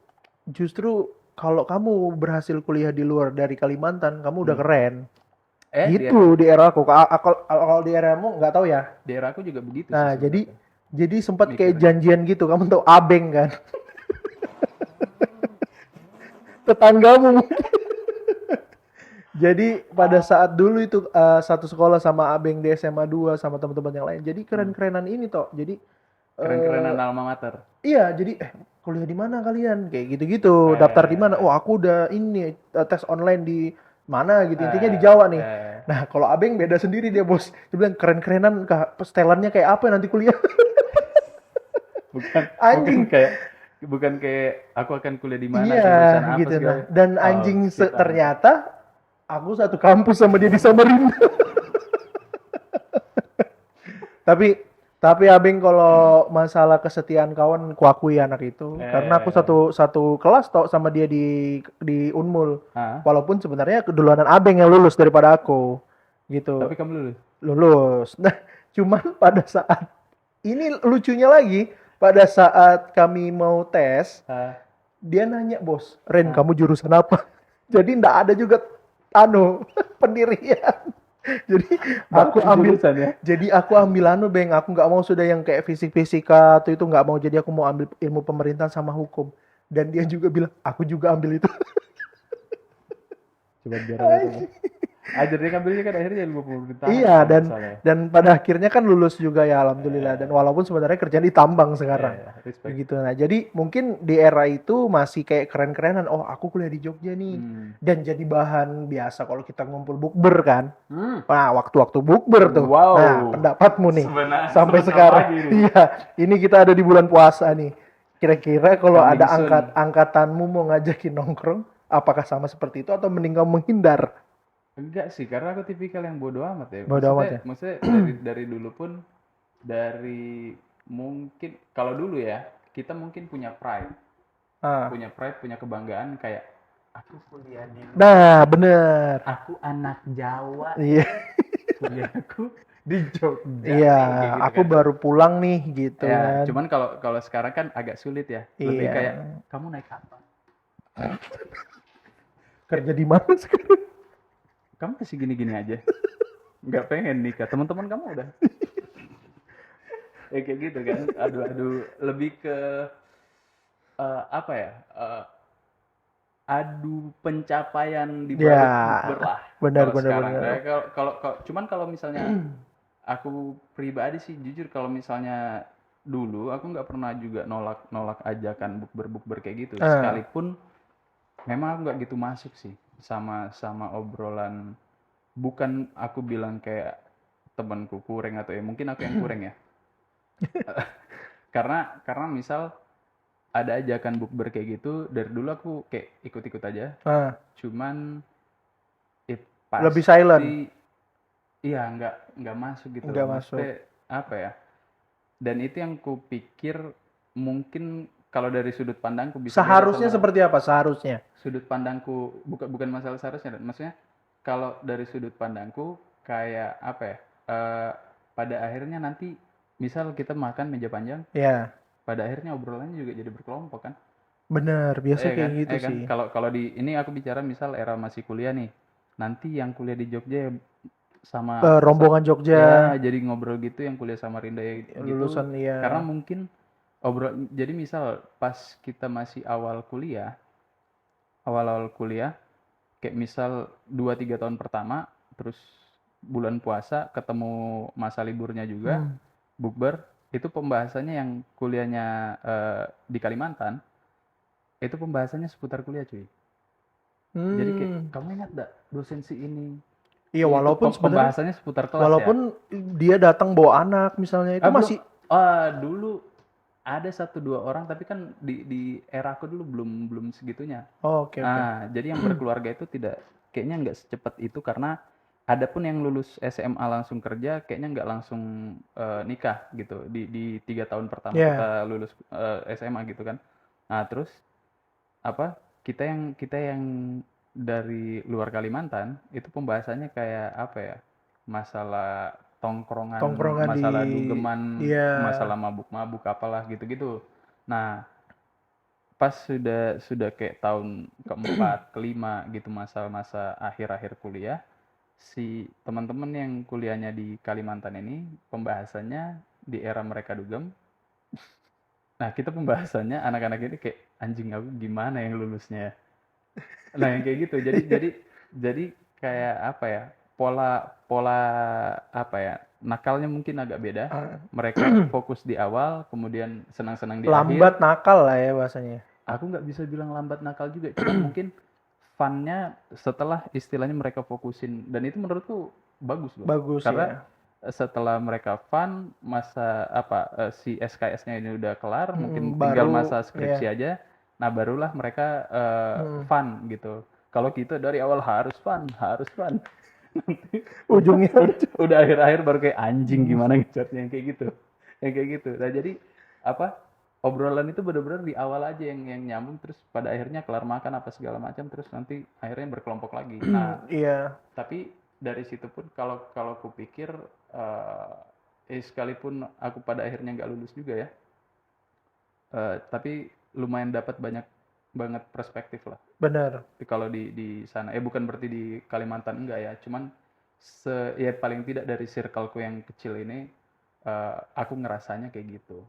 justru kalau kamu berhasil kuliah di luar dari Kalimantan, kamu udah keren. Gitu di era aku. Kalau di eramu nggak tahu ya. Di era aku juga begitu Nah, sih. jadi sempat kayak janjian gitu. Kamu tahu Abeng kan? Tetanggamu. Jadi pada saat dulu itu satu sekolah sama Abeng di SMA 2 sama teman-teman yang lain. Jadi keren-kerenan ini toh. Jadi keren-kerenan alma mater. Iya, jadi kuliah di mana kalian? Kayak gitu-gitu. Daftar di mana? Oh, aku udah ini tes online di mana gitu. Intinya di Jawa nih. Nah, kalau Abeng beda sendiri dia, Bos. Dia bilang keren-kerenan, setelannya kayak apa nanti kuliah? Bukan kayak aku akan kuliah di mana, iya, apa gitu. segala. Nah, dan anjing ternyata aku satu kampus sama dia di Samarinda. Tapi Abeng kalau masalah kesetiaan kawan, kuakui anak itu. Karena aku satu kelas toh sama dia di Unmul. Walaupun sebenarnya keduluanan Abeng yang lulus daripada aku. Gitu. Tapi kamu lulus? Lulus. Nah, cuman pada saat ini lucunya lagi, pada saat kami mau tes, dia nanya, Bos, Ren, kamu jurusan apa? Jadi ndak ada juga pendirian. Jadi aku ambil Beng, aku nggak mau sudah yang kayak fisika atau itu nggak mau, jadi aku mau ambil ilmu pemerintahan sama hukum. Dan dia juga bilang aku juga ambil itu. Coba biar aku. Ajar dia ngambilnya kan akhirnya ilmu pemerintahan. Iya, dan pada akhirnya kan lulus juga ya, alhamdulillah. Dan walaupun sebenarnya kerjaan di tambang sekarang. Begitu. Nah, jadi mungkin di era itu masih kayak keren-kerenan. Oh, aku kuliah di Jogja nih. Dan jadi bahan biasa kalau kita ngumpul bukber kan. Nah, waktu-waktu bukber tuh. Wow. Nah, pendapatmu nih. Sampai sekarang. Iya, ini kita ada di bulan puasa nih. Kira-kira kalau ada angkatanmu mau ngajakin nongkrong, apakah sama seperti itu atau mending kamu menghindar? Enggak sih, karena aku tipikal yang bodoh amat ya. Bodoh amat ya? Maksudnya dari dulu pun Dari mungkin kalau dulu ya, kita mungkin punya pride, punya kebanggaan kayak aku kuliah di luar. Nah, bener. Aku anak Jawa. Iya. Kuliahku di Jogja. Iya, Kayak gitu aku kan. baru pulang nih gitu Ya, kan. cuman kalau sekarang kan agak sulit ya. Lebih Iya. kayak kamu naik apa? Kerja di mana sekarang? Kamu masih gini-gini aja. Nggak pengen nikah. Teman-teman kamu udah. Ya kayak gitu kan. Aduh, lebih ke apa ya? Adu pencapaian di Ya, balik bukber lah. benar Kalau benar sekarang. benar. Cuman kalau misalnya aku pribadi sih jujur kalau misalnya dulu aku nggak pernah juga nolak ajakan bukber kayak gitu. Sekalipun memang aku nggak gitu masuk sih sama obrolan. Bukan aku bilang kayak temanku kurang atau ya mungkin aku yang kurang ya. Karena misal ada ajakan bukber kayak gitu dari dulu aku kayak ikut-ikut aja. Cuman Lebih silent. pasti iya nggak masuk gitu Nggak loh. masuk. Maksudnya apa ya? Dan itu yang ku pikir mungkin kalau dari sudut pandangku bisa beda Seharusnya sama seperti apa seharusnya? sudut pandangku, bukan masalah seharusnya, maksudnya kalau dari sudut pandangku kayak apa ya, pada akhirnya nanti misal kita makan meja panjang, Ya, pada akhirnya obrolannya juga jadi berkelompok kan. benar. Biasa kayak kan gitu kan sih. kalau di ini aku bicara misal era masih kuliah nih, nanti yang kuliah di Jogja ya sama Rombongan Jogja, ya jadi ngobrol gitu, yang kuliah sama Rinda ya gitu, lulusan ya. karena mungkin jadi misal pas kita masih awal-awal kuliah kayak misal 2-3 tahun pertama, terus bulan puasa ketemu masa liburnya juga, bukber, itu pembahasannya yang kuliahnya di Kalimantan, itu pembahasannya seputar kuliah cuy. Jadi kayak kamu ingat gak dosen si ini? Iya, Itu walaupun sebenarnya pembahasannya seputar kelas ya. walaupun dia datang bawa anak misalnya itu masih dulu ada 1-2 orang, tapi kan di era aku dulu belum segitunya. oke. Jadi yang berkeluarga itu kayaknya nggak secepat itu, karena ada pun yang lulus SMA langsung kerja, kayaknya nggak langsung nikah gitu di 3 tahun pertama kita lulus SMA gitu kan. Nah terus apa kita yang dari luar Kalimantan itu pembahasannya kayak apa ya, masalah tongkrongan, masalah dugeman, masalah mabuk-mabuk apalah gitu-gitu. Nah pas sudah kayak tahun keempat kelima gitu, masa-masa akhir-akhir kuliah, si teman-teman yang kuliahnya di Kalimantan ini pembahasannya di era mereka dugem. Nah kita pembahasannya anak-anak ini kayak anjing, aku gimana yang lulusnya. Nah yang kayak gitu, jadi kayak apa ya, pola pola apa ya, nakalnya mungkin agak beda. Mereka fokus di awal, kemudian senang-senang di akhir. lambat nakal lah ya bahasanya. Aku nggak bisa bilang lambat nakal juga, cuman mungkin funnya setelah istilahnya mereka fokusin, dan itu menurutku bagus loh. Bagus Karena ya. setelah mereka fun, masa apa si SKS-nya ini udah kelar, mungkin Baru, tinggal masa skripsi aja. Nah barulah mereka fun gitu. Kalau kita dari awal harus fun. Nanti ujungnya udah akhir-akhir baru kayak anjing gimana ngejarnya, yang kayak gitu. Nah jadi apa, obrolan itu benar-benar di awal aja yang nyambung, terus pada akhirnya kelar makan apa segala macam, terus nanti akhirnya berkelompok lagi. Nah tapi dari situ pun kalau aku pikir sekalipun aku pada akhirnya nggak lulus juga ya, tapi lumayan dapat banyak banget perspektif lah. benar. Kalau di sana, bukan berarti di Kalimantan enggak ya, cuman ya paling tidak dari circleku yang kecil ini, aku ngerasanya kayak gitu.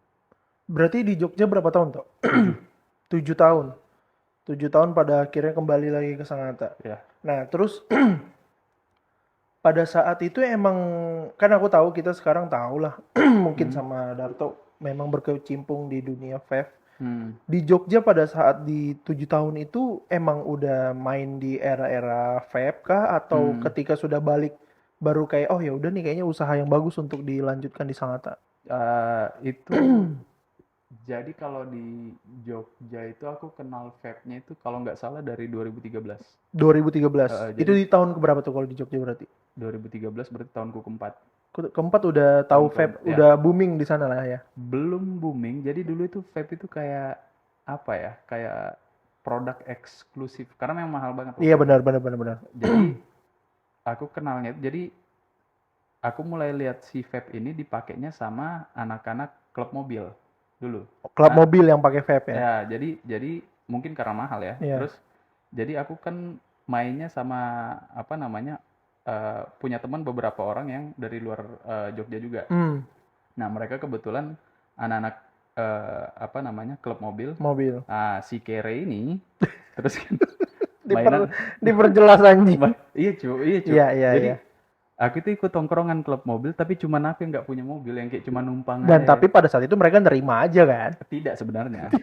Berarti di Jogja berapa tahun toh? 7 tahun. 7 tahun pada akhirnya kembali lagi ke Sangatta. Ya. Nah terus pada saat itu emang kan aku tahu, kita sekarang tahu lah mungkin sama Darto memang berkecimpung di dunia vape. Di Jogja pada saat di 7 tahun itu emang udah main di era-era vape kah, atau ketika sudah balik baru kayak oh ya udah nih kayaknya usaha yang bagus untuk dilanjutkan di Sangatta? Itu jadi kalau di Jogja itu aku kenal vape-nya itu kalau nggak salah dari 2013. 2013. Itu di tahun keberapa tuh kalau di Jogja berarti? 2013 berarti tahunku keempat. Keempat udah tahu vape, ya. udah booming di sana lah ya. Belum booming, jadi dulu itu vape itu kayak apa ya, kayak produk eksklusif karena memang mahal banget Iya waktu itu. benar. Jadi aku kenalnya, jadi aku mulai lihat si vape ini dipakainya sama anak-anak klub mobil dulu. Klub Nah, mobil yang pakai vape ya. ya jadi mungkin karena mahal ya. Iya. Terus jadi aku kan mainnya sama apa namanya, punya teman beberapa orang yang dari luar Jogja juga. Nah, mereka kebetulan anak-anak apa namanya, klub mobil. Mobil. Nah, si Kere ini terus kan Diper, mainan diperjelas anjing. iya cu, iya cu. Iya. Jadi aku tuh ikut tongkrongan klub mobil, tapi cuman aku yang nggak punya mobil, yang kayak cuma numpang Dan aja. tapi pada saat itu mereka nerima aja kan. Tidak sebenarnya.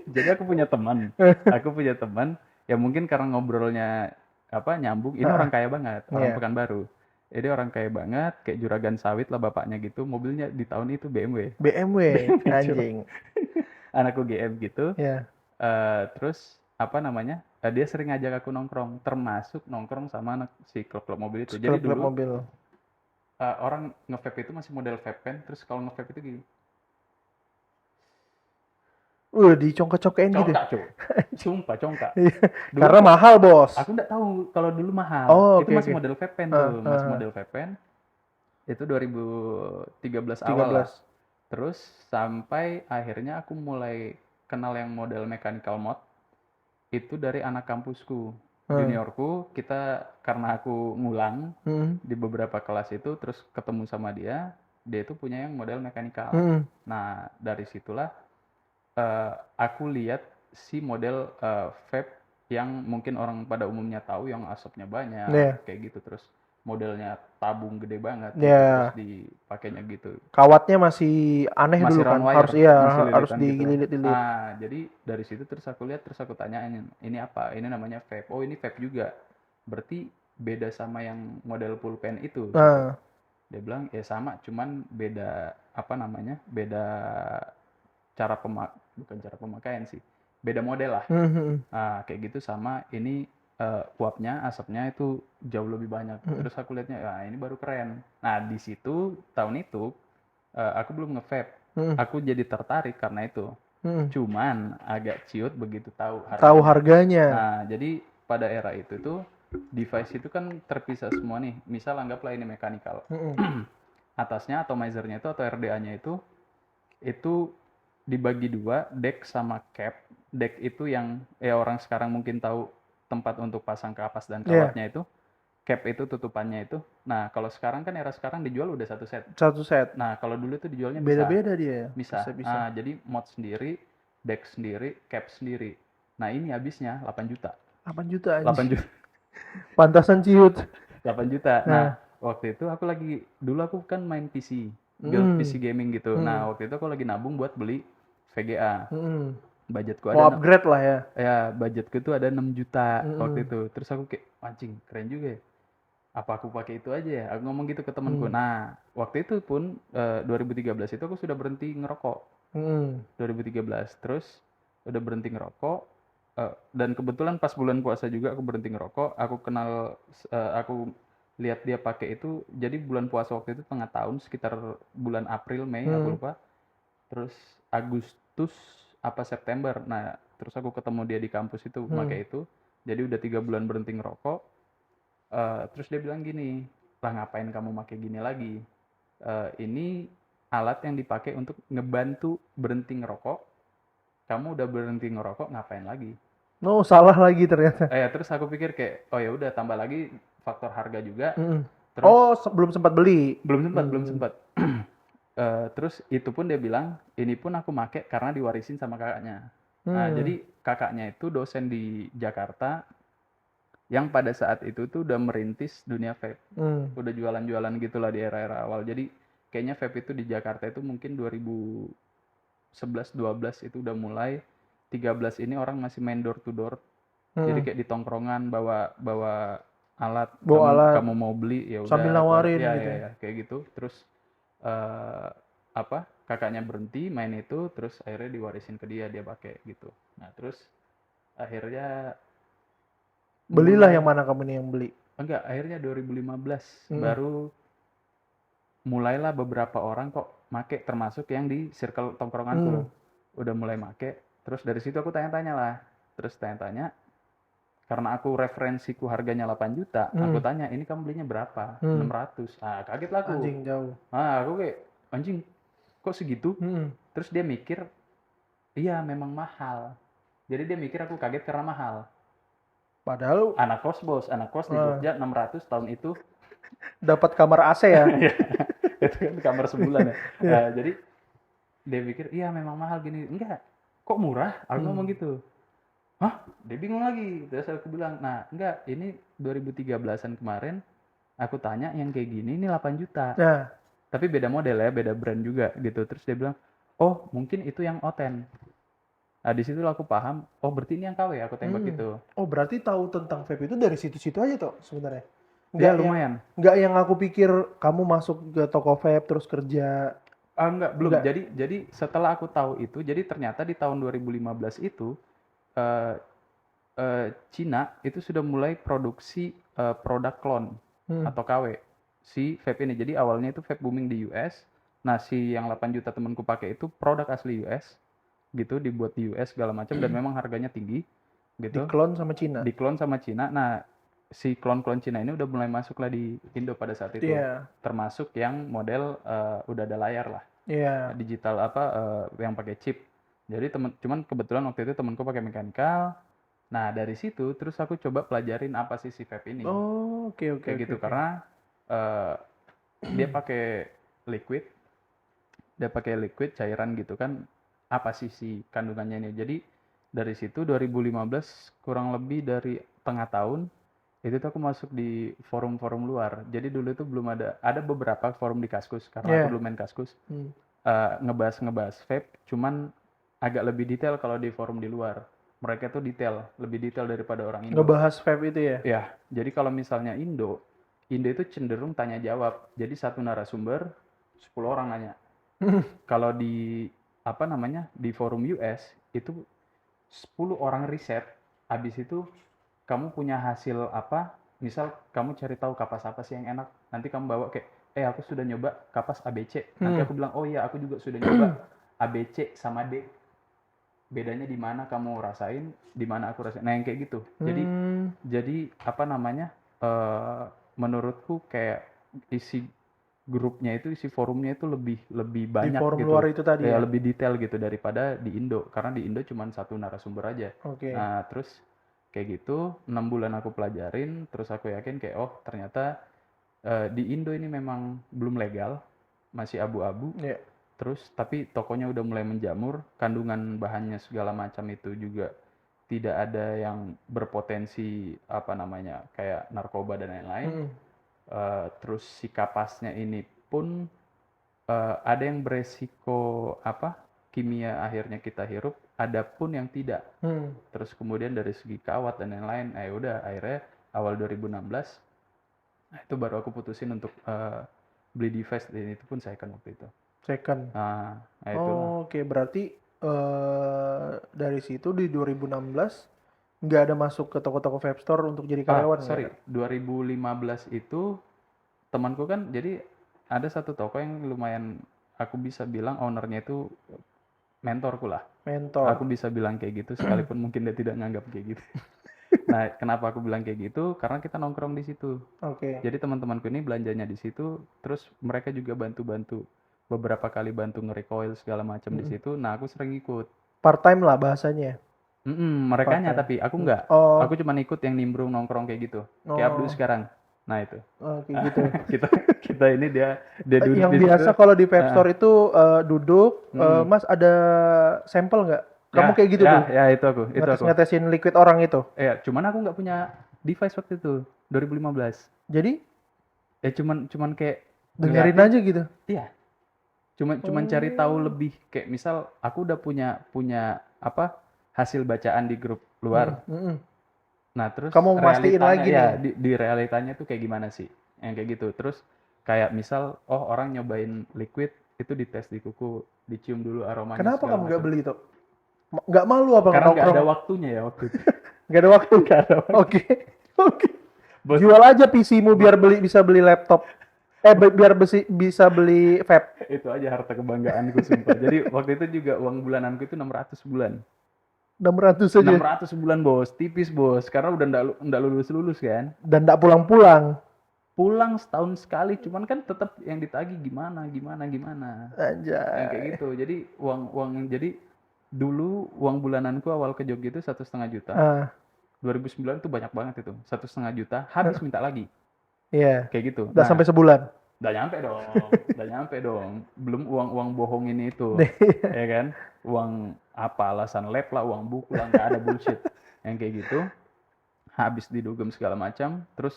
jadi aku punya teman. Aku punya teman ya, mungkin karena ngobrolnya apa nyambung. Ini orang kaya banget, orang Pekanbaru. Jadi orang kaya banget, kayak juragan sawit lah bapaknya gitu. Mobilnya di tahun itu BMW. BMW anjing. Anakku GM gitu. Iya. Terus apa namanya? Dia sering ngajak aku nongkrong, termasuk nongkrong sama anak si klub-klub mobil itu. Jadi Klub dulu mobil. orang nge-vape itu masih model vape pen, terus kalau nge-vape itu gini. Dicongkak-congkakin gitu. Congkak, cuy. Sumpah congkak. Dulu Karena mahal, Bos. aku nggak tahu kalau dulu mahal. Oh, Itu masih model vape pen tuh, masih model vape pen. Itu 2013 awal lah. Terus sampai akhirnya aku mulai kenal yang model mechanical mod itu dari anak kampusku. Juniorku, kita karena aku ngulang di beberapa kelas itu, terus ketemu sama dia itu punya yang model mechanical. Nah, dari situlah aku lihat si model vape yang mungkin orang pada umumnya tahu, yang asapnya banyak, kayak gitu, terus modelnya tabung gede banget, gitu, terus dipakainya gitu. Kawatnya masih aneh masih dulu kan, round harus wire, harus gitu. dililit-lilit. Nah, jadi dari situ terus aku lihat, terus aku tanyain, ini apa? Ini namanya vape. Oh, ini vape juga. Berarti beda sama yang model pulpen itu. Gitu. Dia bilang ya sama, cuman beda apa namanya? Beda cara bukan cara pemakaian sih. Beda model lah. Nah, kayak gitu. Sama ini uapnya, asapnya itu jauh lebih banyak. Terus aku lihatnya, ya ini baru keren. Nah, di situ tahun itu aku belum nge-vape. Aku jadi tertarik karena itu. Cuman agak ciut begitu tahu harganya. Nah, jadi pada era itu tuh device itu kan terpisah semua nih. Misal anggaplah ini mechanical. Atasnya atomizernya itu atau RDA-nya itu dibagi dua, deck sama cap. Deck itu yang orang sekarang mungkin tahu, tempat untuk pasang kapas dan kawatnya itu. Cap itu tutupannya itu. Nah, kalau sekarang kan era sekarang dijual udah satu set. Nah, kalau dulu itu dijualnya beda-beda dia. Bisa. Nah, jadi mod sendiri, deck sendiri, cap sendiri. Nah, ini habisnya 8 juta. 8 juta anjing. 8 juta. Pantasan ciut. 8 juta. Nah, waktu itu dulu aku kan main PC, build PC gaming gitu. Nah, waktu itu aku lagi nabung buat beli VGA. Budgetku ada upgrade lah ya. Ya, budgetku itu ada 6 juta waktu itu. Terus aku kayak, anjing, keren juga ya. Apa aku pakai itu aja ya? Aku ngomong gitu ke temanku. Nah, waktu itu pun 2013 itu aku sudah berhenti ngerokok. 2013. Terus udah berhenti ngerokok. Dan kebetulan pas bulan puasa juga aku berhenti ngerokok. Aku lihat dia pakai itu. Jadi bulan puasa waktu itu tengah tahun, sekitar bulan April, Mei, aku lupa. Terus Agustus apa September. Nah, terus aku ketemu dia di kampus itu pakai itu. Jadi udah 3 bulan berhenti ngerokok. Terus dia bilang gini, lah ngapain kamu pakai gini lagi? Ini alat yang dipakai untuk ngebantu berhenti ngerokok. Kamu udah berhenti ngerokok, ngapain lagi? No, salah lagi ternyata. Terus aku pikir kayak, oh ya udah, tambah lagi faktor harga juga. Terus, belum sempat beli. Belum sempat. Terus itu pun dia bilang, ini pun aku make karena diwarisin sama kakaknya. Nah, jadi kakaknya itu dosen di Jakarta yang pada saat itu tuh udah merintis dunia vape. Udah jualan-jualan gitulah di era-era awal. Jadi kayaknya vape itu di Jakarta itu mungkin 2011-12 itu udah mulai. 13 ini orang masih main door to door. Jadi kayak di tongkrongan bawa alat, kamu mau beli ya udah sambil nawarin gitu. Ya, kayak gitu. Terus kakaknya berhenti main itu, terus akhirnya diwarisin ke dia pakai gitu. Nah, terus akhirnya belilah yang mana kamu nih yang beli? Enggak, akhirnya 2015 baru mulailah beberapa orang kok make, termasuk yang di circle tongkronganku udah mulai make. Terus dari situ aku tanya-tanya lah, terus tanya-tanya karena aku referensiku harganya 8 juta, aku tanya ini kamu belinya berapa? 600. Kaget lah aku. Anjing jauh. Aku kayak anjing kok segitu? Terus dia mikir iya memang mahal. Jadi dia mikir aku kaget karena mahal. Padahal anak kos bos, anak kos di Jogja 600 tahun itu dapat kamar AC ya. Itu kan kamar sebulan ya. Jadi dia pikir iya memang mahal gini. Enggak, kok murah? Aku ngomong gitu. Hah? Dia bingung lagi. Terus aku bilang, nah enggak, ini 2013an kemarin aku tanya yang kayak gini ini 8 juta. Nah, tapi beda model ya, beda brand juga gitu. Terus dia bilang, oh mungkin itu yang oten. Nah di situ aku paham, oh berarti ini yang KW, aku tembak gitu. Oh berarti tahu tentang vape itu dari situ-situ aja toh sebenarnya? Ya lumayan. Enggak yang aku pikir kamu masuk ke toko vape terus kerja. Enggak, belum. Jadi setelah aku tahu itu, jadi ternyata di tahun 2015 itu Cina itu sudah mulai produksi produk clone atau KW si vape ini. Jadi awalnya itu vape booming di US. Nah si yang 8 juta temanku pakai itu produk asli US gitu, dibuat di US segala macam dan memang harganya tinggi gitu. Diklon sama Cina. Diklon sama Cina. Nah si klon-klon Cina ini udah mulai masuk lah di Indo pada saat itu. Termasuk yang model udah ada layar lah. Digital yang pakai chip. Jadi cuman kebetulan waktu itu temanku pakai mekanikal. Nah dari situ terus aku coba pelajarin apa sih si vape ini. Oke. Gitu karena dia pakai liquid cairan gitu kan, apa sih si kandungannya ini. Jadi dari situ 2015 kurang lebih dari tengah tahun itu tuh aku masuk di forum-forum luar. Jadi dulu itu belum ada beberapa forum di Kaskus karena aku dulu main Kaskus. Ngebahas vape, cuman agak lebih detail kalau di forum di luar. Mereka tuh lebih detail daripada orang Indo. Ngebahas vape itu ya? Ya, jadi kalau misalnya Indo itu cenderung tanya jawab. Jadi satu narasumber 10 orang nanya. Kalau di di forum US itu 10 orang riset, habis itu kamu punya hasil apa, misal kamu cari tahu kapas apa sih yang enak, nanti kamu bawa kayak aku sudah nyoba kapas ABC, nanti aku bilang oh iya aku juga sudah nyoba ABC sama D, bedanya di mana kamu rasain, di mana aku rasain. Nah yang kayak gitu. Jadi menurutku kayak isi grupnya itu, isi forumnya itu lebih banyak di forum gitu. Luar itu tadi ya? Lebih detail gitu daripada di Indo, karena di Indo cuma satu narasumber aja. Nah terus kayak gitu 6 bulan aku pelajarin, terus aku yakin kayak oh ternyata di Indo ini memang belum legal, masih abu-abu. Terus tapi tokonya udah mulai menjamur, kandungan bahannya segala macam itu juga tidak ada yang berpotensi kayak narkoba dan lain-lain. Terus si kapasnya ini pun ada yang beresiko kimia akhirnya kita hirup, ada pun yang tidak. Terus kemudian dari segi kawat dan lain-lain, udah akhirnya awal 2016 itu baru aku putusin untuk beli device, dan itu pun second waktu itu. Second. Itu. Oke, berarti dari situ di 2016 nggak ada masuk ke toko-toko vape store untuk jadi karyawan. 2015 itu temanku kan, jadi ada satu toko yang lumayan aku bisa bilang ownernya itu mentorku lah. Aku bisa bilang kayak gitu sekalipun mungkin dia tidak nganggap kayak gitu. Nah, kenapa aku bilang kayak gitu? Karena kita nongkrong di situ. Jadi teman-temanku ini belanjanya di situ, terus mereka juga bantu-bantu. Beberapa kali bantu nge-recoil segala macam di situ. Nah, aku sering ikut. Part time lah bahasanya. Merekanya tapi aku enggak. Aku cuma ikut yang nimbrung nongkrong kayak gitu. Kayak Abdul sekarang. Nah, itu. Kayak gitu. kita ini dia duduk yang di biasa kalau di vape store itu duduk, Mas ada sampel nggak? Kamu kayak gitu tuh? Ya, itu aku. Ngetesin liquid orang itu? Iya, cuman aku nggak punya device waktu itu, 2015. Jadi? Cuman kayak dengerin aja gitu? Iya. Cuman cari tahu lebih, kayak misal aku udah punya hasil bacaan di grup luar. Nah, terus kamu mastiin lagi ya, nih di realitanya tuh kayak gimana sih? Yang kayak gitu. Terus kayak misal orang nyobain liquid itu dites di kuku, dicium dulu aromanya. Kenapa kamu nggak beli itu? Nggak malu apa? Karena nggak ada waktunya ya waktu itu. Nggak ada waktu? Oke. Jual aja PC-mu biar bisa beli laptop. Biar bisa beli vape. Itu aja harta kebanggaanku sumpah. Jadi waktu itu juga uang bulananku itu 600 sebulan. 600 aja 600 sebulan bos, tipis bos. Karena udah ndak lulus kan. dan enggak pulang-pulang. Pulang setahun sekali, cuman kan tetap yang ditagih gimana. Yang kayak Anjay. gitu. Jadi jadi dulu uang bulananku awal ke Jogja itu 1,5 juta. Ah, 2009 tuh banyak banget itu, 1,5 juta. Habis minta lagi, iya. kayak gitu. Udah Nah, sampai sebulan. udah nyampe dong. Belum uang bohong ini itu, ya kan? Uang apa alasan lab lah, uang buku lah, nggak ada bullshit. Yang kayak gitu, habis didugem segala macam. Terus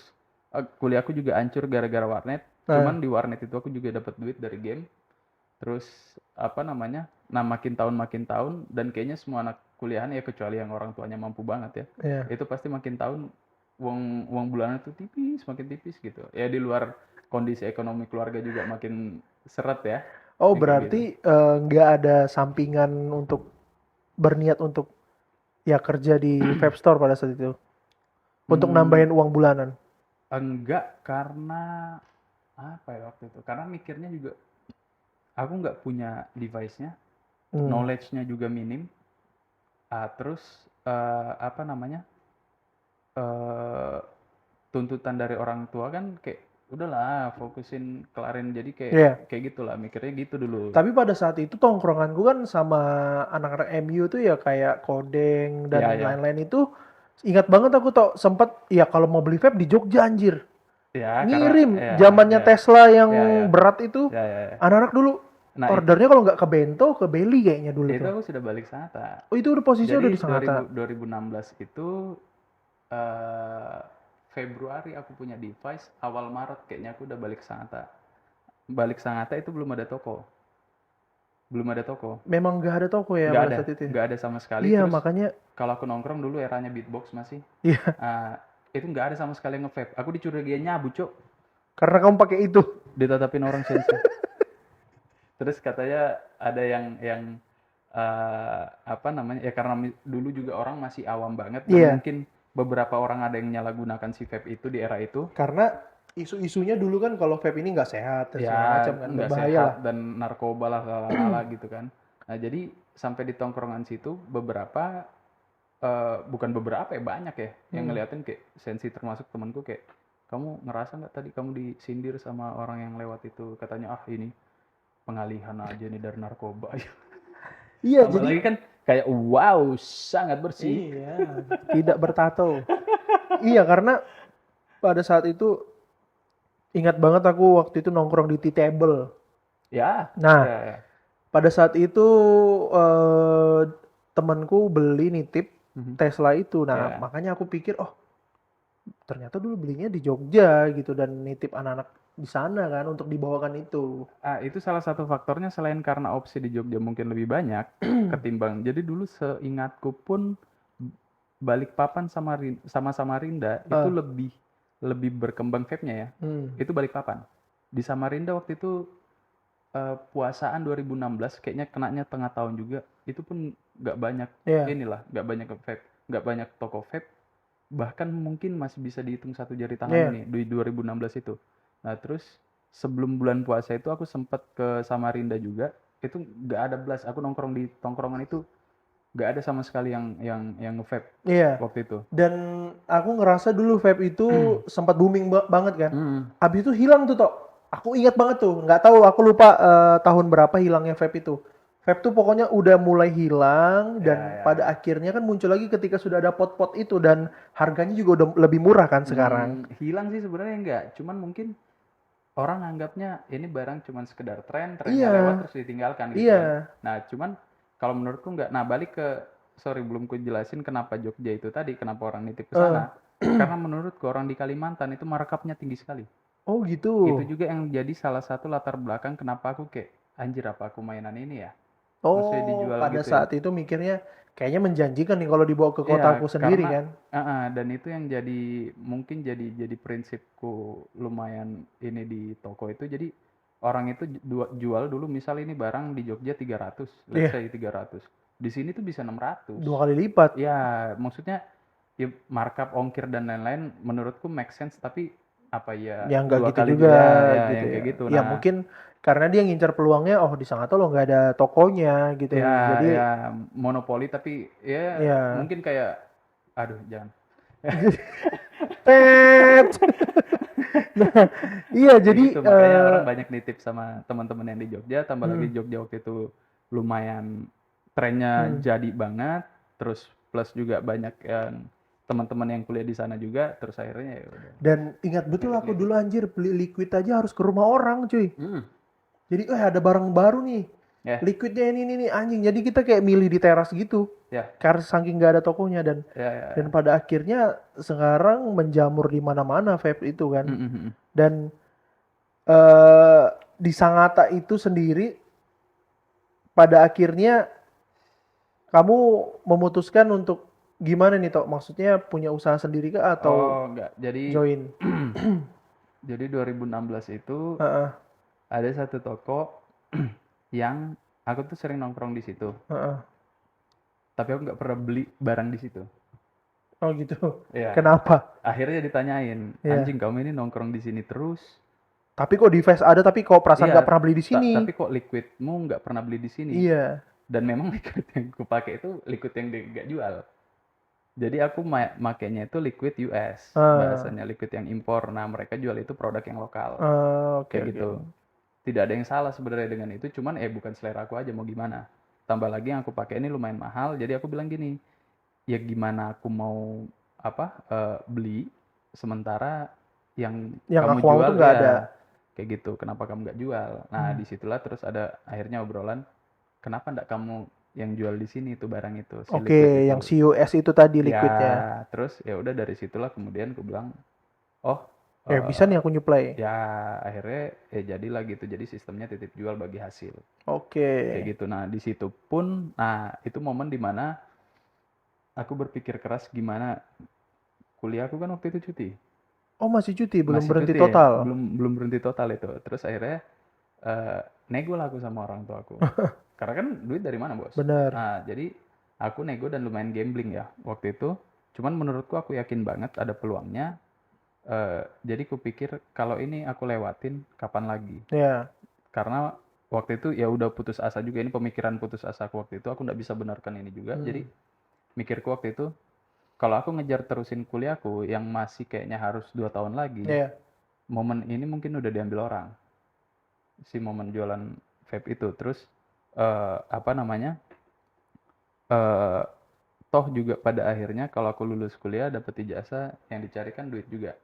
kuliahku juga hancur gara-gara warnet. Cuman di warnet itu aku juga dapat duit dari game. Terus apa namanya? Nah makin tahun dan kayaknya semua anak kuliahan ya kecuali yang orang tuanya mampu banget ya. Iya. Itu pasti makin tahun uang bulanan itu tipis, makin tipis gitu. Ya di luar kondisi ekonomi keluarga juga makin seret ya. Oh, Yang kayak gitu. berarti nggak ada sampingan untuk berniat untuk ya kerja di vape store pada saat itu untuk nambahin uang bulanan. Enggak, karena apa ya waktu itu? Karena mikirnya juga aku nggak punya device-nya, knowledge-nya juga minim. Terus apa namanya? eh tuntutan dari orang tua kan kayak udahlah fokusin kelarin, jadi kayak Iya. kayak gitulah mikirnya gitu dulu. Tapi pada saat itu tongkronganku kan sama anak-anak MU tuh ya kayak Kodeng dan Ya, ya, lain-lain itu ingat banget aku tuh sempat ya kalau mau beli vape di Jogja anjir. ya karena Ngirim ya, zamannya ya, Tesla yang ya, ya, berat itu ya, ya, ya. anak-anak dulu Nah ordernya kalau nggak ke Bento ke Beli kayaknya dulu itu tuh. aku sudah balik Sanata. Oh, itu udah posisinya Jadi udah di Sangatta. 2016 itu eh Februari aku punya device, awal Maret kayaknya aku udah balik Sanata. Balik Sanata itu belum ada toko. Memang nggak ada toko ya pada saat itu ya? Nggak ada sama sekali. Iya, Terus makanya kalau aku nongkrong dulu eranya beatbox masih, iya, itu nggak ada sama sekali yang nge-vape. Aku dicurigain nyabu cok, karena kamu pakai itu. ditatapin orang sensi. Terus katanya ada yang apa namanya ya, karena dulu juga orang masih awam banget dan Iya, mungkin beberapa orang ada yang menyalahgunakan si vape itu di era itu. karena isu-isunya dulu kan kalau vape ini nggak sehat dan segala Ya macam kan, nggak berbahaya sehat lah. dan narkoba lah lala gitu kan. Nah jadi sampai di tongkrongan situ beberapa bukan beberapa ya, banyak ya yang ngeliatin kayak sensi, termasuk temanku kayak, kamu ngerasa nggak tadi kamu disindir sama orang yang lewat itu, katanya ini pengalihan aja nih dari narkoba. Iya, Tambah jadi lagi kan kayak wow sangat bersih. iya, tidak bertato. Iya, karena pada saat itu ingat banget aku waktu itu nongkrong di tea table. Ya, Nah, ya, ya. pada saat itu temanku beli nitip Mhm. Tesla itu. Nah, Ya. makanya aku pikir, oh ternyata dulu belinya di Jogja gitu dan nitip anak-anak di sana kan untuk dibawakan itu. Itu salah satu faktornya, selain karena opsi di Jogja mungkin lebih banyak ketimbang. Jadi dulu seingatku pun Balikpapan sama Samarinda itu lebih berkembang vape-nya ya. Itu Balikpapan. Di Samarinda waktu itu puasaan 2016 kayaknya kenanya tengah tahun juga. Itu pun nggak banyak nggak banyak vape, nggak banyak toko vape. Bahkan mungkin masih bisa dihitung satu jari tangan ini di 2016 itu. Nah terus sebelum bulan puasa itu aku sempat ke Samarinda juga. Itu nggak ada belas. Aku nongkrong di tongkrongan itu nggak ada sama sekali yang nge-vape Iya. waktu itu. Dan aku ngerasa dulu vape itu sempat booming banget kan. Habis itu hilang tuh Tok. Aku ingat banget tuh. Nggak tahu, aku lupa tahun berapa hilangnya vape itu. Vape tuh pokoknya udah mulai hilang dan pada akhirnya kan muncul lagi ketika sudah ada pot-pot itu dan harganya juga udah lebih murah kan sekarang. Hilang sih sebenarnya enggak, cuman mungkin orang anggapnya ini barang cuman sekedar trennya Iya. lewat terus ditinggalkan gitu Iya. kan. Nah cuman kalau menurutku enggak. Nah balik ke, sorry belum ku jelasin kenapa Jogja itu tadi, kenapa orang nitip ke sana. Karena menurutku orang di Kalimantan itu markupnya tinggi sekali. Oh gitu. Itu juga yang jadi salah satu latar belakang kenapa aku kayak, anjir apa aku mainan ini ya. Maksudnya Oh, dijual pada gitu ya. saat itu mikirnya kayaknya menjanjikan nih kalau dibawa ke Iya, kotaku sendiri karena kan. dan itu yang mungkin jadi prinsipku lumayan ini di toko itu. Jadi orang itu jual dulu, misal ini barang di Jogja 300, let's Iya, say 300. Di sini tuh bisa 600. 2 kali lipat. Ya, maksudnya ya markup ongkir dan lain-lain menurutku make sense, tapi apa ya yang nggak 2 gitu kali juga ya gitu yang ya. kayak gitu. Ya Nah, mungkin karena dia ngincar peluangnya, oh di Sangatta lo nggak ada tokonya gitu. ya Jadi ya monopoli tapi ya ya mungkin kayak aduh jangan. tet. Nah, iya Kayak jadi gitu, makanya orang banyak nitip sama teman-teman yang di Jogja, tambah lagi hmm, Jogja waktu itu lumayan trennya hmm. jadi banget, terus plus juga banyak yang teman-teman yang kuliah di sana juga, terus akhirnya ya udah Dan ingat betul aku lirik-lirik. dulu anjir beli liquid aja harus ke rumah orang cuy. Hmm, Jadi ada barang baru nih. ya, Liquidnya ini nih anjing. Jadi kita kayak milih di teras gitu. ya, Karena saking nggak ada tokonya ya, ya, dan ya. pada akhirnya sekarang menjamur di mana-mana vape itu Hmm, kan. hmm, hmm. Dan eh di Sangatta itu sendiri pada akhirnya kamu memutuskan untuk gimana nih Tok? Maksudnya punya usaha sendiri kah atau Oh, enggak. Jadi join? jadi 2016 itu Heeh, ada satu toko yang aku tuh sering nongkrong di situ, heeh. tapi aku nggak pernah beli barang di situ. Oh gitu. Iya. Kenapa? Akhirnya ditanyain, Ya. anjing kamu ini nongkrong di sini terus? Tapi kok di Face ada tapi kok perasaan Iya, nggak pernah beli di sini? tapi kok liquidmu nggak pernah beli di sini? Iya. Dan memang liquid yang aku pakai itu liquid yang dia nggak jual. Jadi aku makainya itu liquid US, Ah, bahasanya liquid yang impor. Nah mereka jual itu produk yang lokal, oke kayak oke. gitu. Tidak ada yang salah sebenarnya dengan itu, cuman bukan selera aku aja mau gimana. Tambah lagi yang aku pakai ini lumayan mahal, jadi aku bilang gini, ya gimana aku mau apa beli sementara yang Yang kamu aku mau tuh jual nggak ada. ya kayak gitu, kenapa kamu nggak jual. Nah Hmm. disitulah terus ada akhirnya obrolan, kenapa nggak kamu yang jual di sini itu barang itu si Oke, liquid yang itu. CUS itu tadi Ya liquidnya. terus ya udah dari situlah kemudian aku bilang oh Bisa nih aku nyuplai. ya akhirnya jadilah gitu, jadi sistemnya titip jual bagi hasil Oke. kayak gitu. Nah di situ pun nah itu momen dimana aku berpikir keras gimana. Kuliah aku kan waktu itu cuti. Oh masih cuti, belum Masih berhenti cuti ya, total. belum belum berhenti total itu. Terus akhirnya eh, nego lah aku sama orang tua aku. Karena kan duit dari mana, Bos? Bener. Nah, jadi aku nego dan lumayan gambling ya waktu itu. Cuman menurutku aku yakin banget ada peluangnya. Jadi kupikir kalau ini aku lewatin kapan lagi? Ya. Karena waktu itu ya udah putus asa juga, ini pemikiran putus asa aku waktu itu, aku nggak bisa benarkan ini juga. Jadi Hmm. mikirku waktu itu kalau aku ngejar terusin kuliahku yang masih kayaknya harus 2 tahun lagi, Ya. momen ini mungkin udah diambil orang, si momen jualan vape itu. Terus apa namanya, eh, toh juga pada akhirnya kalau aku lulus kuliah dapet ijazah, yang dicari kan duit juga.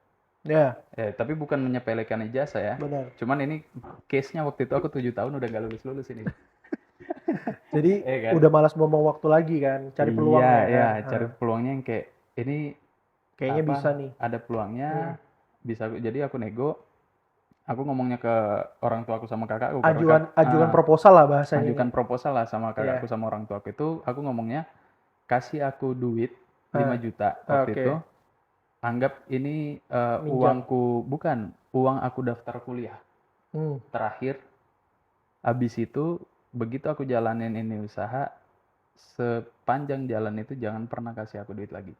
Ya. Tapi bukan menyepelekan ijazah ya, Benar. cuman ini case-nya waktu itu aku 7 tahun udah gak lulus-lulus ini. Jadi Kan? udah malas buang waktu lagi kan, cari Iya, peluangnya ya, kan. cari peluangnya yang kayak ini Kayaknya apa, bisa nih. ada peluangnya, Hmm. bisa. Jadi aku nego, aku ngomongnya ke orang tua aku sama kakakku, karena Ajukan proposal lah bahasanya nih. ajukan proposal lah sama kakakku Iya. sama orang tua aku itu, aku ngomongnya kasih aku duit 5 Ah, juta waktu itu, oke. anggap ini Minjam. uangku, bukan, uang aku daftar kuliah Hmm. terakhir. Habis itu begitu aku jalanin ini usaha, sepanjang jalan itu jangan pernah kasih aku duit lagi.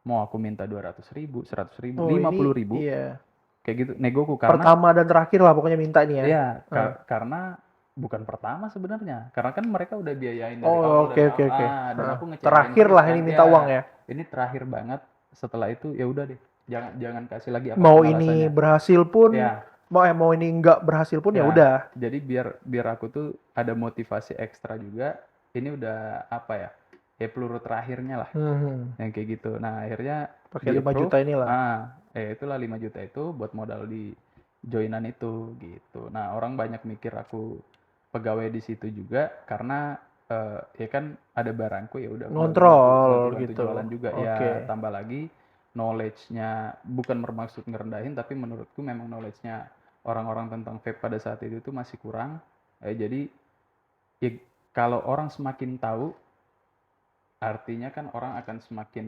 Mau aku minta 200.000, 100.000, Oh lima ini puluh ribu, iya. kayak gitu negoku. Karena Pertama dan terakhir lah pokoknya minta nih ya. ya Ah. karena bukan pertama sebenarnya, karena kan mereka udah biayain dari Oh awal oke oke oke. dan aku ngecewain Terakhir terus lah kan ini minta ya. uang ya. Ini terakhir banget, setelah itu ya udah deh, jangan jangan kasih lagi Mau apapun ini alasannya. berhasil pun, Ya, mau ini nggak berhasil pun ya ya, udah. jadi biar biar aku tuh ada motivasi ekstra juga. Ini udah apa ya, peluru terakhirnya lah Hmm. yang kayak gitu. Nah akhirnya Pakai di 5 approve. juta inilah. Itulah 5 juta itu buat modal di joinan itu gitu. Nah orang banyak mikir aku pegawai di situ juga, karena ya kan ada barangku, ya udah aku Ngontrol bantu gitu. jualan juga Oke. ya. Tambah lagi knowledge-nya, bukan bermaksud ngerendahin, tapi menurutku memang knowledge-nya orang-orang tentang vape pada saat itu tuh masih kurang. Jadi ya, kalau orang semakin tahu, artinya kan orang akan semakin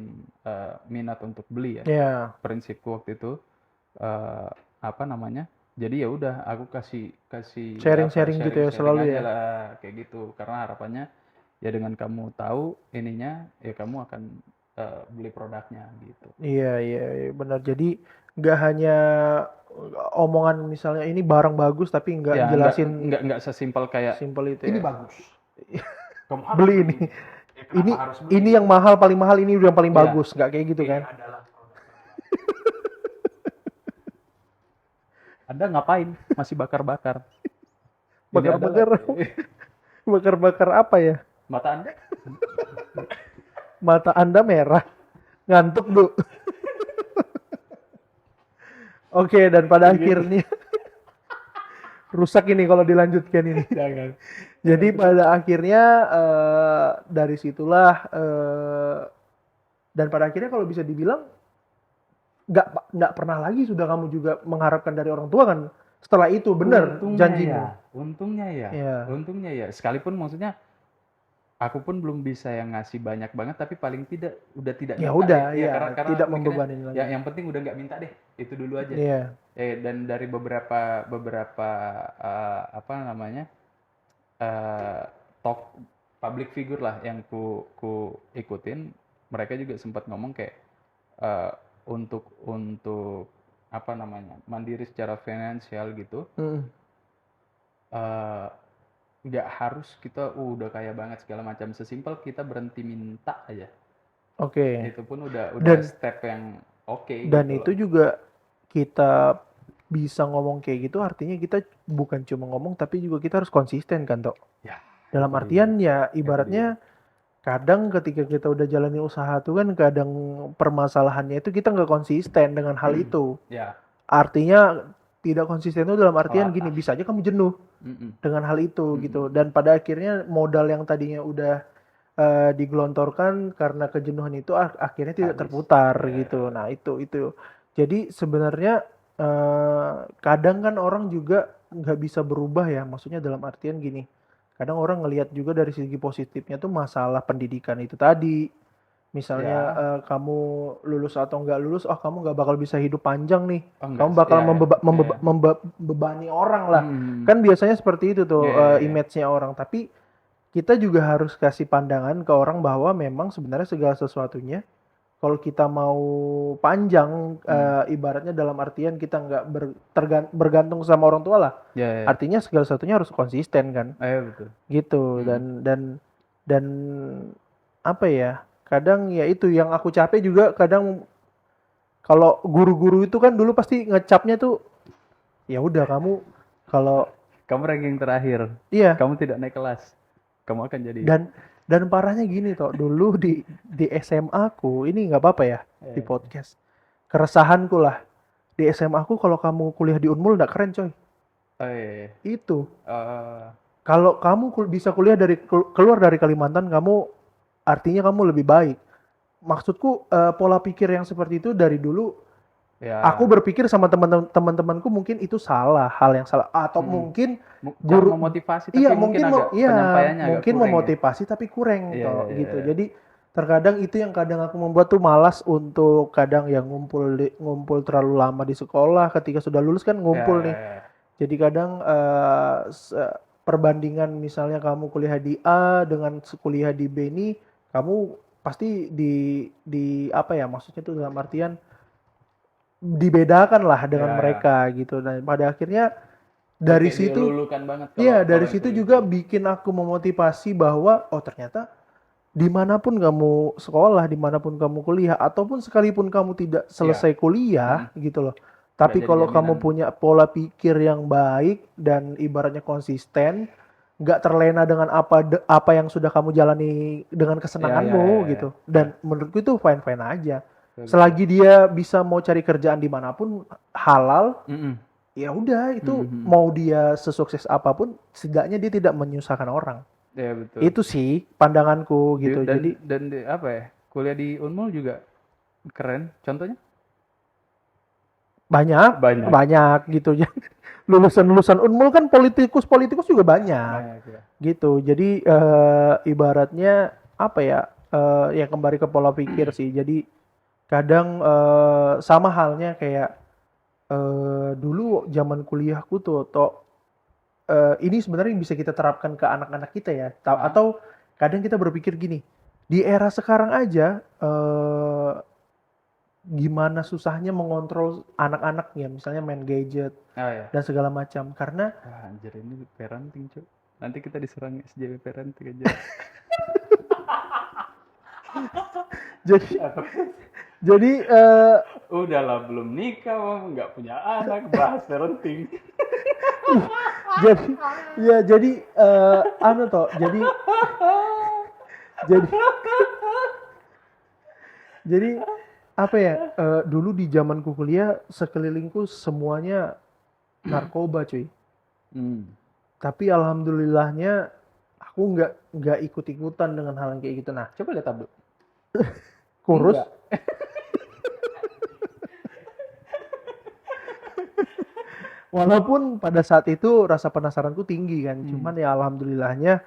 minat untuk beli ya. Ya. Prinsipku waktu itu apa namanya, jadi ya udah aku kasih kasih Sharing-sharing gitu ya sharing selalu aja ya. lah kayak gitu, karena harapannya ya dengan kamu tahu ininya ya kamu akan beli produknya gitu. Iya, iya, iya, benar. Jadi nggak hanya omongan misalnya ini barang bagus tapi nggak Ya, jelasin nggak sesimpel kayak simpel itu ini ya. bagus. Kamu harus Beli beli ini. Ya, kenapa Ini harus beli? ini yang mahal paling mahal ini udah yang paling Iya. bagus, nggak kayak gitu Ini kan. adalah produk terbaik. Anda ngapain? Masih bakar-bakar. Jadi Bakar-bakar adalah bakar-bakar apa ya? mata Anda Mata Anda merah. Ngantuk, Bu. Oke, dan pada akhirnya rusak ini kalau dilanjutkan ini. jangan. Jadi pada akhirnya dari situlah dan pada akhirnya kalau bisa dibilang nggak pernah lagi sudah kamu juga mengharapkan dari orang tua kan setelah itu benar janjimu. Untungnya ya. Iya. Untungnya ya. Sekalipun maksudnya aku pun belum bisa yang ngasih banyak banget, tapi paling tidak udah tidak Ya minta udah, deh. ya, karena tidak mikirnya, membebani lagi. ya yang penting udah nggak minta deh, itu dulu aja. Iya. Dan dari beberapa apa namanya talk public figure lah yang ku ikutin, mereka juga sempat ngomong kayak eh, untuk apa namanya mandiri secara finansial gitu, eh, nggak harus kita udah kaya banget segala macam, sesimpel kita berhenti minta aja. Oke. Itu pun udah Dan- step yang oke Dan gitu itu loh. juga kita bisa ngomong kayak gitu artinya kita bukan cuma ngomong tapi juga kita harus konsisten kan, Tok. Ya, Dalam itu artian dia. ya ibaratnya kadang ketika kita udah jalanin usaha tuh kan kadang permasalahannya itu kita nggak konsisten dengan hal itu. Ya. Artinya tidak konsisten itu dalam artian Latah. gini, bisa aja kamu jenuh dengan hal itu gitu. Dan pada akhirnya modal yang tadinya udah digelontorkan karena kejenuhan itu akhirnya tidak Habis. terputar Ya. gitu. Nah, itu. Jadi sebenarnya kadang kan orang juga nggak bisa berubah ya. Maksudnya dalam artian gini. Kadang orang ngelihat juga dari segi positifnya tuh masalah pendidikan itu tadi. Misalnya kamu lulus atau nggak lulus, oh kamu nggak bakal bisa hidup panjang nih. Oh, enggak. Kamu bakal Ya. membebani orang lah. Kan biasanya seperti itu tuh Ya. image-nya orang. Tapi kita juga harus kasih pandangan ke orang bahwa memang sebenarnya segala sesuatunya kalau kita mau panjang ibaratnya dalam artian kita nggak bergantung sama orang tua lah. Ya. Artinya segala sesuatunya harus konsisten kan. Betul. Gitu dan apa ya? Kadang ya itu yang aku capek juga kadang kalau guru-guru itu kan dulu pasti ngecapnya tuh ya udah kamu kalau Kamu ranking terakhir. iya Kamu tidak naik kelas. Kamu akan jadi dan parahnya gini toh dulu di SMA aku ini nggak apa-apa ya di podcast keresahanku lah di SMA aku kalau kamu kuliah di Unmul nggak keren coy. Itu kalau kamu bisa kuliah keluar dari Kalimantan kamu artinya kamu lebih baik. Maksudku pola pikir yang seperti itu dari dulu aku berpikir sama teman-temanku mungkin itu salah, hal yang salah atau mungkin guru memotivasi tapi mungkin agak penyampaiannya agak mungkin kurang memotivasi tapi kurang Iya. gitu. Jadi terkadang itu yang kadang aku membuat tuh malas untuk kadang yang ngumpul terlalu lama di sekolah ketika sudah lulus kan ngumpul nih. Jadi kadang perbandingan misalnya kamu kuliah di A dengan kuliah di B ini kamu pasti di apa ya maksudnya tuh dalam artian dibedakan lah dengan mereka gitu. Dan pada akhirnya dari situ dari situ juga bikin aku memotivasi bahwa oh ternyata dimanapun kamu sekolah, dimanapun kamu kuliah ataupun sekalipun kamu tidak selesai kuliah gitu loh. Tapi kalau kamu punya pola pikir yang baik dan ibaratnya konsisten, nggak terlena dengan apa yang sudah kamu jalani dengan kesenanganmu gitu. Dan menurutku itu fine-fine aja. Selagi dia bisa mau cari kerjaan dimanapun halal, ya udah itu mau dia sesukses apapun, setidaknya dia tidak menyusahkan orang. Ya betul. Itu sih pandanganku gitu. Dan apa ya kuliah di Unmul juga keren. Contohnya? Banyak gitu. Lulusan Unmul kan politikus juga banyak Ya. gitu. Jadi ibaratnya apa ya? Ya kembali ke pola pikir sih. Jadi kadang sama halnya kayak dulu zaman kuliahku tuh ini sebenarnya bisa kita terapkan ke anak-anak kita ya atau kadang kita berpikir gini di era sekarang aja gimana susahnya mengontrol anak-anaknya, misalnya main gadget Oh ya. dan segala macam. Karena Anjir ini parenting, Cuk. Nanti kita diserang SJW parenting aja. jadi jadi Udahlah belum nikah, Bang. Nggak punya anak, bahas parenting. jadi ya jadi anu toh jadi jadi apa ya, dulu di zamanku kuliah sekelilingku semuanya narkoba cuy, Hmm. tapi alhamdulillahnya aku nggak ikut-ikutan dengan hal yang kayak gitu. Nah, Coba lihat tablet. kurus Enggak. walaupun pada saat itu rasa penasaranku tinggi kan, cuman ya alhamdulillahnya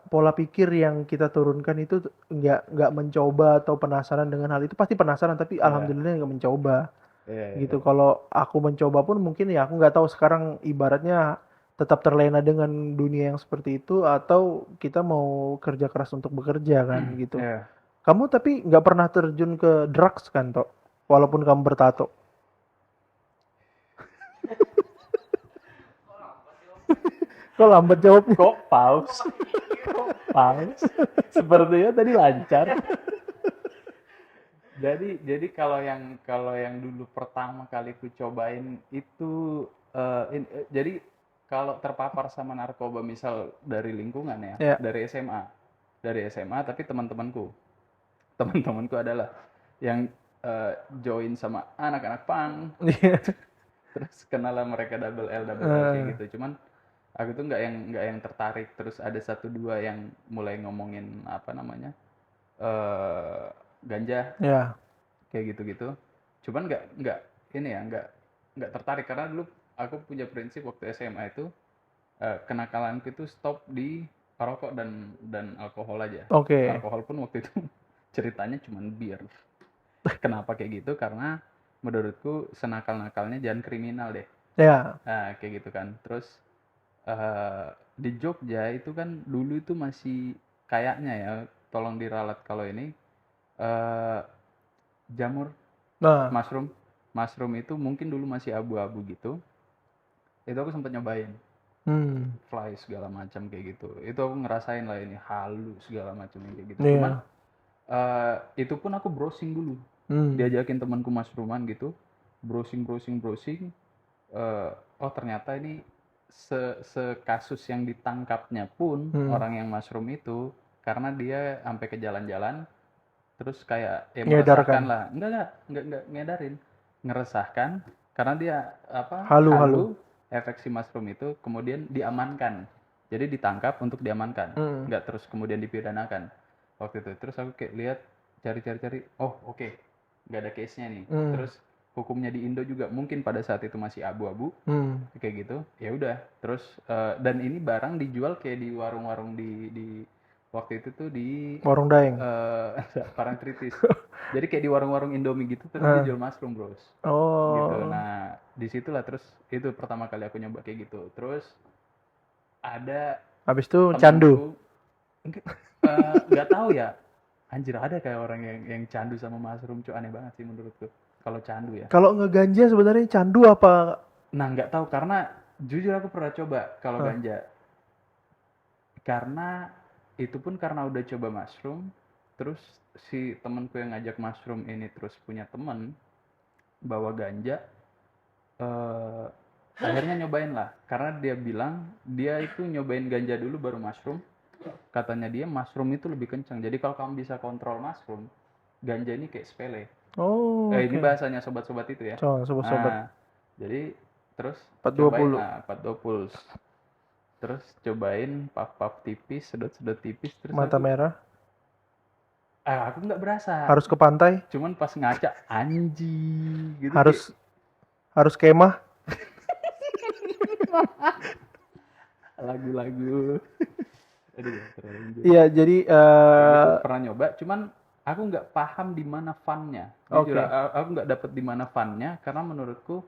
pola pikir yang kita turunkan itu nggak mencoba atau penasaran dengan hal itu, pasti penasaran tapi alhamdulillah nggak mencoba gitu. Iya. Kalau aku mencoba pun mungkin ya aku nggak tahu sekarang ibaratnya tetap terlena dengan dunia yang seperti itu atau kita mau kerja keras untuk bekerja kan gitu. Iya. Kamu tapi nggak pernah terjun ke drugs kan Tok, walaupun kamu bertato. Kok lambat jawabnya? Kok pause? Pause? Sepertinya tadi lancar. Jadi kalau yang dulu pertama kali ku cobain itu jadi kalau terpapar sama narkoba misal dari lingkungan ya, Ya. dari SMA tapi teman-temanku adalah yang join sama anak-anak punk, terus kenalah mereka double L kayak gitu. Cuman aku tuh nggak yang tertarik. Terus ada satu dua yang mulai ngomongin apa namanya ganja Ya. kayak gitu-gitu. Cuman nggak ini ya nggak tertarik karena dulu aku punya prinsip waktu SMA itu kenakalanku itu stop di rokok dan alkohol aja. Oke. Alkohol pun waktu itu ceritanya cuman bir. Kenapa kayak gitu? Karena menurutku senakal-nakalnya jangan kriminal deh. Ya. Nah, kayak gitu kan. Terus di Jogja itu kan dulu itu masih kayaknya ya, tolong diralat kalau ini jamur Nah. mushroom itu mungkin dulu masih abu-abu gitu. Itu aku sempat nyobain fly segala macam kayak gitu. Itu aku ngerasain lah ini halu segala macam kayak gitu. Iya. Cuman itu pun aku browsing dulu. Diajakin temanku mushrooman gitu, browsing. Oh ternyata ini sekasus yang ditangkapnya pun orang yang mushroom itu karena dia sampai ke jalan-jalan terus kayak ya meresahkan Ngedarkan. lah, enggak ngedarin, ngeresahkan karena dia apa Halu. efek si mushroom itu kemudian diamankan, jadi ditangkap untuk diamankan, nggak terus kemudian dipidanakan waktu itu. Terus aku kayak lihat cari oh oke, nggak ada case nya nih. Terus hukumnya di Indo juga mungkin pada saat itu masih abu-abu kayak gitu. Ya udah terus dan ini barang dijual kayak di warung-warung di waktu itu tuh di Warung Daeng. Parangtritis. Jadi kayak di warung-warung Indomie gitu terus dijual mushroom bros. Gitu. Oh. Nah disitulah terus itu pertama kali aku nyoba kayak gitu. Terus ada Habis itu candu. temanku nggak tahu ya. Anjir ada kayak orang yang candu sama mushroom, cuy, aneh banget sih menurutku. Kalau candu ya. Kalau ngeganja sebenarnya candu apa? Nah nggak tahu karena jujur aku pernah coba kalau ganja. Karena itu pun karena udah coba mushroom, terus si temanku yang ngajak mushroom ini terus punya teman bawa ganja, akhirnya nyobain lah. Karena dia bilang dia itu nyobain ganja dulu baru mushroom. Katanya dia mushroom itu lebih kencang. Jadi kalau kamu bisa kontrol mushroom, ganja ini kayak sepele. Oh. Ini bahasanya sobat-sobat itu ya. Sobat-sobat. Nah, jadi terus 420. cobain lah 420. Terus cobain puff tipis, sedot tipis, terus Mata aku merah. aku nggak berasa. Harus ke pantai. Cuman pas ngaca anjing gitu. Harus kemah. Lagu-lagu. Aduh, Iya, jadi pernah nyoba, cuman aku nggak paham di mana fun-nya. Jujur, aku nggak dapet di mana fun-nya karena menurutku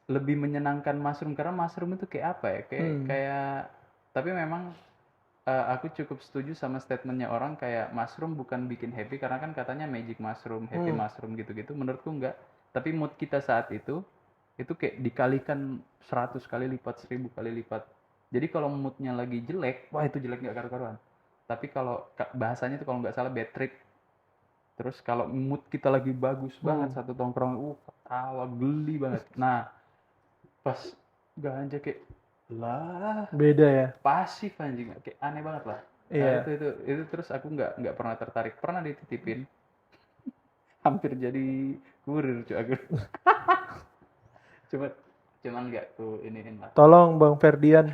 lebih menyenangkan mushroom karena mushroom itu kayak apa ya? Kayak tapi memang aku cukup setuju sama statementnya orang kayak mushroom bukan bikin happy karena kan katanya magic mushroom, happy mushroom gitu-gitu. Menurutku enggak. Tapi mood kita saat itu kayak dikalikan 100 kali lipat, 1000 kali lipat. Jadi kalau moodnya lagi jelek, wah itu jelek nggak karu-karuan. Tapi kalau bahasanya tuh kalau nggak salah bad trip. Terus kalau mood kita lagi bagus banget satu tongkrong, ketawa geli banget. Nah, pas ganja kayak lah Beda ya. pasif anjing, kayak aneh banget lah. Iya. Nah, itu terus aku nggak pernah tertarik. Pernah dititipin, hampir jadi kurir cuy aku. Cuman nggak tuh iniin lah. Tolong Bang Ferdian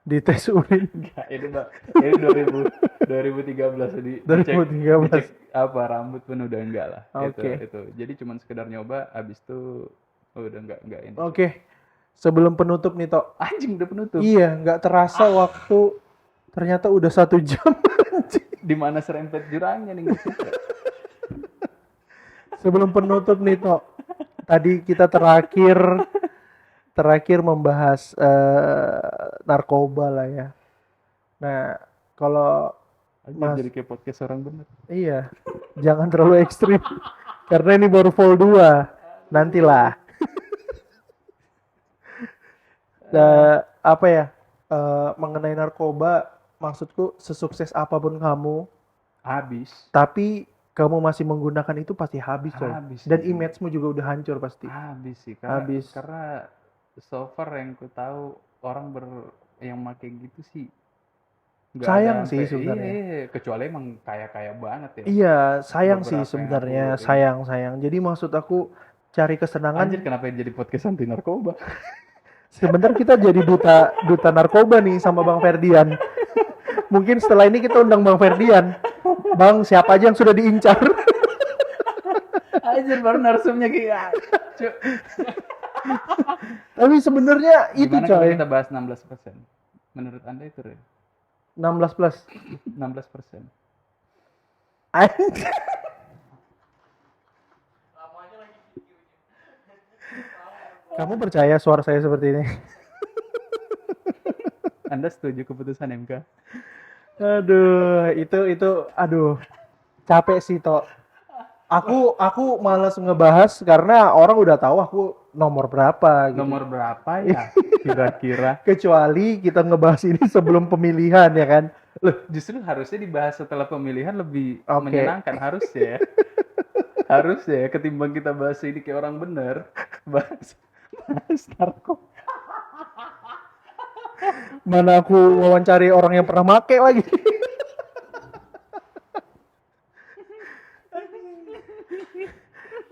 dites urin. Nggak, ini 2013 jadi 2013. dicek apa rambut pun udah enggak lah. Oke. Itu. Jadi cuman sekedar nyoba, abis itu udah enggak ini. Oke. Sebelum penutup nih Tok. Anjing udah penutup. Iya, nggak terasa waktu ternyata udah 1 jam. Di mana serempet jurangnya nih. Sebelum penutup nih Tok. Tadi kita terakhir membahas narkoba lah ya. Nah, kalau Mas, jadi kayak podcast orang bener. iya, jangan terlalu ekstrim. Karena ini baru vol 2. Nantilah. Apa ya? Mengenai narkoba, maksudku sesukses apapun kamu, Habis. tapi kamu masih menggunakan itu pasti habis, coy. Habis, Dan iya. image-mu juga udah hancur pasti. Habis sih Habis. karena so far yang ku tahu orang yang make gitu sih nggak Sayang ada sih sampai- sebenarnya. Iya, kecuali emang kaya banget ya. Iya, sayang sih Beberapa yang sebenarnya, aku- sayang. Jadi maksud aku cari kesenangan. Anjir, kenapa jadi podcast anti narkoba? Sebentar kita jadi duta narkoba nih sama Bang Ferdian. Mungkin setelah ini kita undang Bang Ferdian. Bang, siapa aja yang sudah diincar? Anjir, baru narsumnya kayak Tapi sebenarnya itu Gimana kalau coy. kita bahas 16%? Menurut Anda itu Ren? 16 plus. 16%. Anjir. Kamu percaya suara saya seperti ini? Anda setuju keputusan MK? Aduh, aduh. Capek sih, Tok. Aku malas ngebahas karena orang udah tahu aku nomor berapa gitu. Nomor berapa ya kira-kira? Kecuali kita ngebahas ini sebelum pemilihan ya kan. Loh, justru harusnya dibahas setelah pemilihan lebih Oke. menyenangkan harusnya. Harusnya ketimbang kita bahas ini kayak orang bener. Bahas narkoba. Mana aku wawancari orang yang pernah make lagi.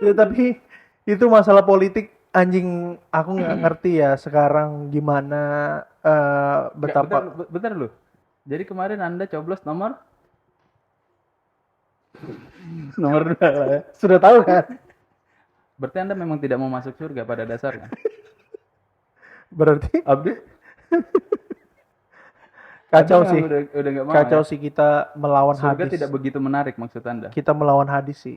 Ya tapi itu masalah politik anjing, aku nggak ngerti ya sekarang gimana betapa. Bentar loh. Jadi kemarin Anda coblos nomor 2 lah ya. Sudah tahu kan? Berarti Anda memang tidak mau masuk surga pada dasarnya. Berarti Abdi kacau Anda sih. udah nggak mau Kacau ya? sih kita melawan Surga hadis. tidak begitu menarik maksud Anda. Kita melawan hadis sih.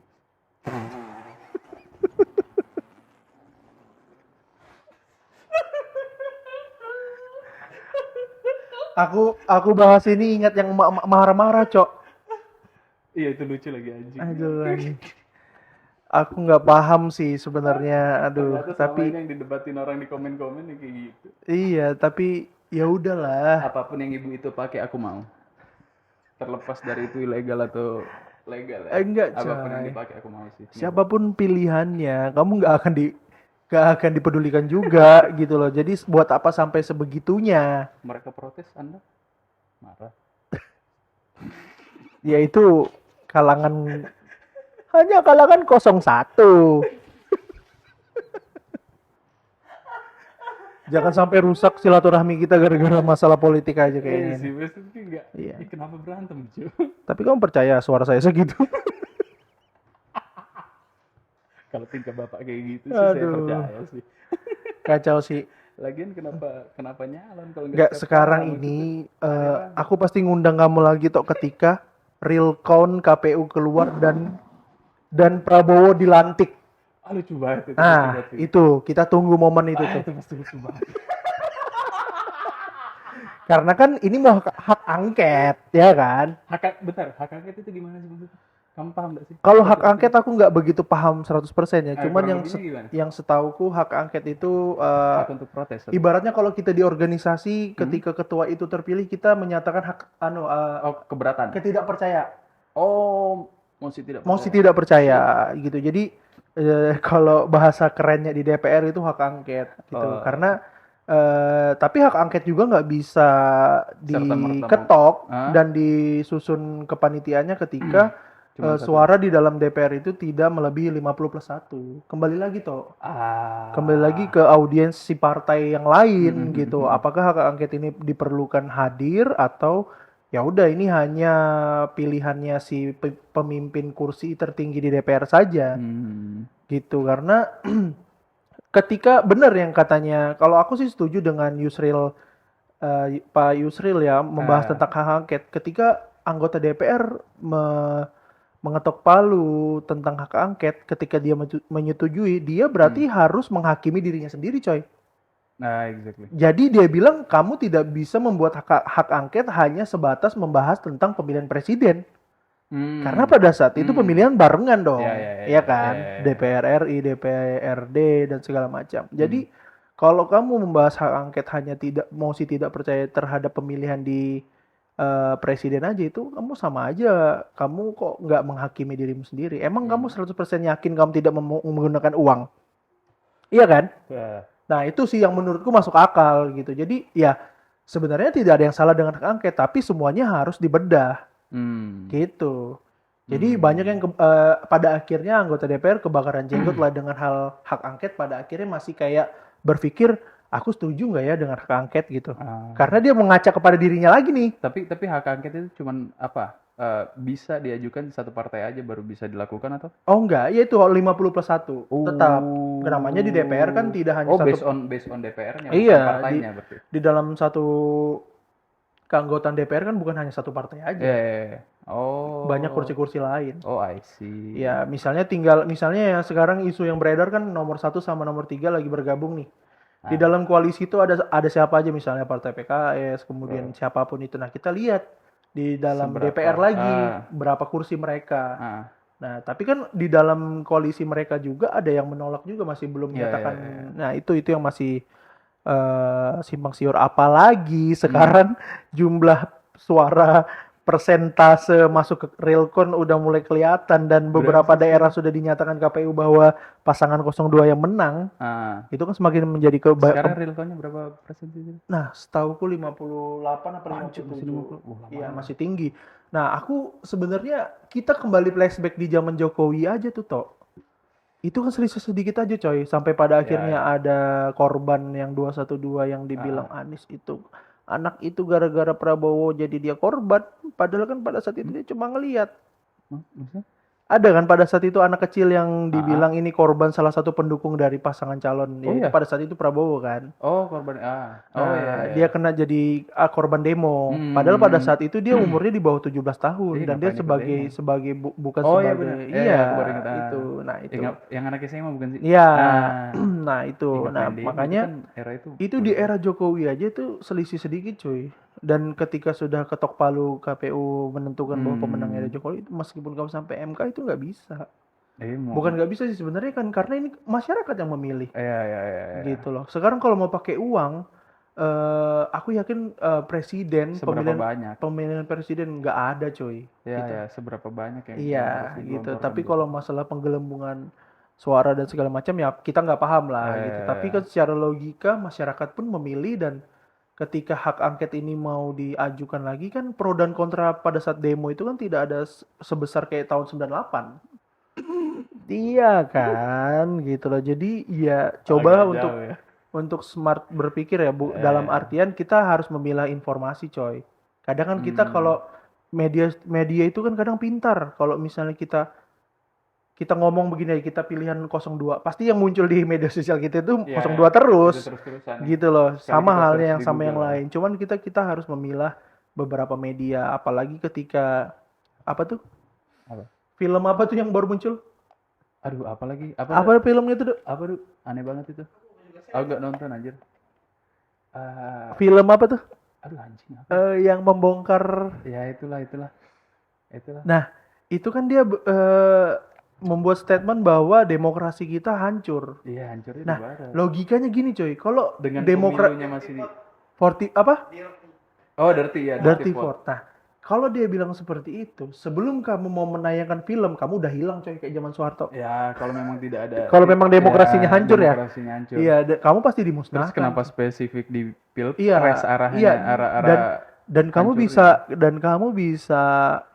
Aku bahas ini ingat yang marah-marah, Cok. Iya, itu lucu lagi anjing. Aduh, anjing. Aku nggak paham sih sebenarnya. Aduh, Ternyata tapi selama ini yang didebatin orang di komen-komen ya kayak gitu. iya, tapi ya udahlah. Apapun yang ibu itu pakai aku mau. Terlepas dari itu ilegal atau legal ya. Enggak, Apapun yang coy. dipakai aku mau sih. Siapapun pilihannya, kamu nggak akan dipedulikan juga gitu loh. Jadi buat apa sampai sebegitunya? Mereka protes, Anda marah. Ya itu hanya kalangan 01. Jangan sampai rusak silaturahmi kita gara-gara masalah politik aja Iya kayaknya. sih, maksudnya enggak. Iya. Kenapa berantem, cuy? Tapi kamu percaya suara saya segitu? Kalau tingkah bapak kayak gitu sih saya Aduh. percaya sih. Kacau sih. Lagian kenapa nyalon kalau Nggak, step sekarang down, ini maksudnya. aku pasti ngundang kamu lagi Tok ketika real count KPU keluar dan Prabowo dilantik. Lucu banget itu. Nah, itu kita tunggu momen itu tuh. Itu pasti lucu banget. Karena kan ini mau hak angket, ya kan? Hak angket itu gimana sih maksudnya? Kamu paham nggak sih? Kalau hak angket aku nggak begitu paham 100% ya. Cuman Kurang lebihnya gimana? yang setauku hak angket itu Hak untuk protes. Atau? ibaratnya kalau kita di organisasi ketika ketua itu terpilih kita menyatakan hak keberatan. ketidakpercaya. Oh, mosi tidak percaya gitu. Jadi kalau bahasa kerennya di DPR itu hak angket gitu. Karena tapi hak angket juga nggak bisa diketok dan disusun kepanitiaannya ketika suara di dalam DPR itu tidak melebihi 50+1. Kembali lagi toh. Kembali lagi ke audiens si partai yang lain gitu. Apakah hak angket ini diperlukan hadir atau ya udah ini hanya pilihannya si pemimpin kursi tertinggi di DPR saja. Gitu. Karena ketika benar yang katanya, kalau aku sih setuju dengan Yusril Pak Yusril ya membahas tentang hak angket. Ketika anggota DPR mengetok palu tentang hak angket, ketika dia menyetujui, dia berarti harus menghakimi dirinya sendiri, coy. Nah, exactly. Jadi dia bilang kamu tidak bisa membuat hak angket hanya sebatas membahas tentang pemilihan presiden. Karena pada saat itu pemilihan barengan dong, ya kan? DPR RI, DPRD dan segala macam. Jadi kalau kamu membahas hak angket hanya mosi tidak percaya terhadap pemilihan di presiden aja, itu kamu sama aja, kamu kok nggak menghakimi dirimu sendiri. Emang kamu 100% yakin kamu tidak menggunakan uang? Iya kan? Nah itu sih yang menurutku masuk akal gitu. Jadi ya sebenarnya tidak ada yang salah dengan hak angket, tapi semuanya harus dibedah. Gitu. Jadi banyak yang pada akhirnya anggota DPR kebakaran jenggot lah dengan hal hak angket. Pada akhirnya masih kayak berpikir, aku setuju nggak ya dengan hak angket gitu. Karena dia mengaca kepada dirinya lagi nih. Tapi hak angket itu cuman apa? Bisa diajukan satu partai aja baru bisa dilakukan atau? Oh enggak, ya itu 50+1. Tetap. Namanya di DPR kan tidak hanya satu. Based on DPR-nya, iya, bukan partainya berarti. Di dalam satu keanggotaan DPR kan bukan hanya satu partai aja. Oh. Banyak kursi-kursi lain. Oh, I see. Ya, misalnya ya sekarang isu yang beredar kan nomor 1 sama nomor 3 lagi bergabung nih. Di dalam koalisi itu ada siapa aja, misalnya partai PKS, kemudian siapapun itu. Nah, kita lihat di dalam DPR lagi berapa kursi mereka. Nah, tapi kan di dalam koalisi mereka juga ada yang menolak juga, masih belum menyatakan. Nah, itu yang masih simpang siur. Apalagi sekarang jumlah suara persentase masuk ke realcon udah mulai kelihatan dan beberapa daerah sudah dinyatakan KPU bahwa pasangan 02 yang menang. Itu kan semakin menjadi sekarang realconnya berapa persen sih? Nah, setauku 58 atau 57. Iya, masih tinggi. Nah, aku sebenarnya kita kembali flashback di zaman Jokowi aja tuh, Tok. Itu kan selisih sedikit aja, coy. Sampai pada akhirnya ada korban yang 212 yang dibilang Anies itu anak itu gara-gara Prabowo jadi dia korban. Padahal kan pada saat itu dia cuma ngelihat. Ada kan pada saat itu anak kecil yang dibilang ini korban salah satu pendukung dari pasangan calon. Itu pada saat itu Prabowo kan. Oh, korban. Dia kena jadi korban demo. Padahal pada saat itu dia umurnya di bawah 17 tahun dan dia sebagai bukan sebagai itu. Nah, itu. Yang anak SMA bukan sih? Iya. Nah, itu. Nah, makanya itu di era Jokowi aja tuh selisih sedikit, cuy. Dan ketika sudah ketok palu KPU menentukan bahwa pemenangnya Jokowi, meskipun kamu sampai MK itu nggak bisa. Bukan nggak bisa sih sebenarnya kan, karena ini masyarakat yang memilih. Gitu loh. Sekarang kalau mau pakai uang, aku yakin presiden pemilihan presiden nggak ada, coy. Seberapa banyak yang gitu. Tapi kalau masalah penggelembungan suara dan segala macam ya kita nggak paham lah gitu. Tapi kan secara logika masyarakat pun memilih, dan ketika hak angket ini mau diajukan lagi kan pro dan kontra pada saat demo itu kan tidak ada sebesar kayak tahun 98. Iya kan, gitu loh. Jadi ya coba untuk smart berpikir ya, Bu. Dalam artian kita harus memilah informasi, coy. Kadang kan kita kalau media itu kan kadang pintar. Kalau misalnya kita ngomong begini, kita pilihan 02, pasti yang muncul di media sosial kita itu 02 terus. Gitu loh. Sama halnya yang sama yang lain. Cuman kita harus memilah beberapa media, apalagi ketika apa? Film apa tuh yang baru muncul? Aduh, apalagi? Apa filmnya tuh? Apa tuh? Aneh banget itu. Aku gak nonton anjir. Film apa tuh? Aduh anjing apa? Yang membongkar. Ya itulah. Nah, itu kan dia membuat statement bahwa demokrasi kita hancur. Iya hancur itu Nah, barat. logikanya gini coy, kalau Dengan demokrasi pemilunya masih 40 apa? Oh dirty ya. Dirty Vote. Nah, kalau dia bilang seperti itu, sebelum kamu mau menayangkan film, kamu udah hilang coy kayak zaman Soeharto. Ya kalau memang tidak ada. Kalau memang demokrasinya hancur ya. Demokrasinya hancur. Iya, kamu pasti Terus dimusnahkan. kenapa spesifik di pilpres Iya, arahnya iya. arah Dan kamu hancurin.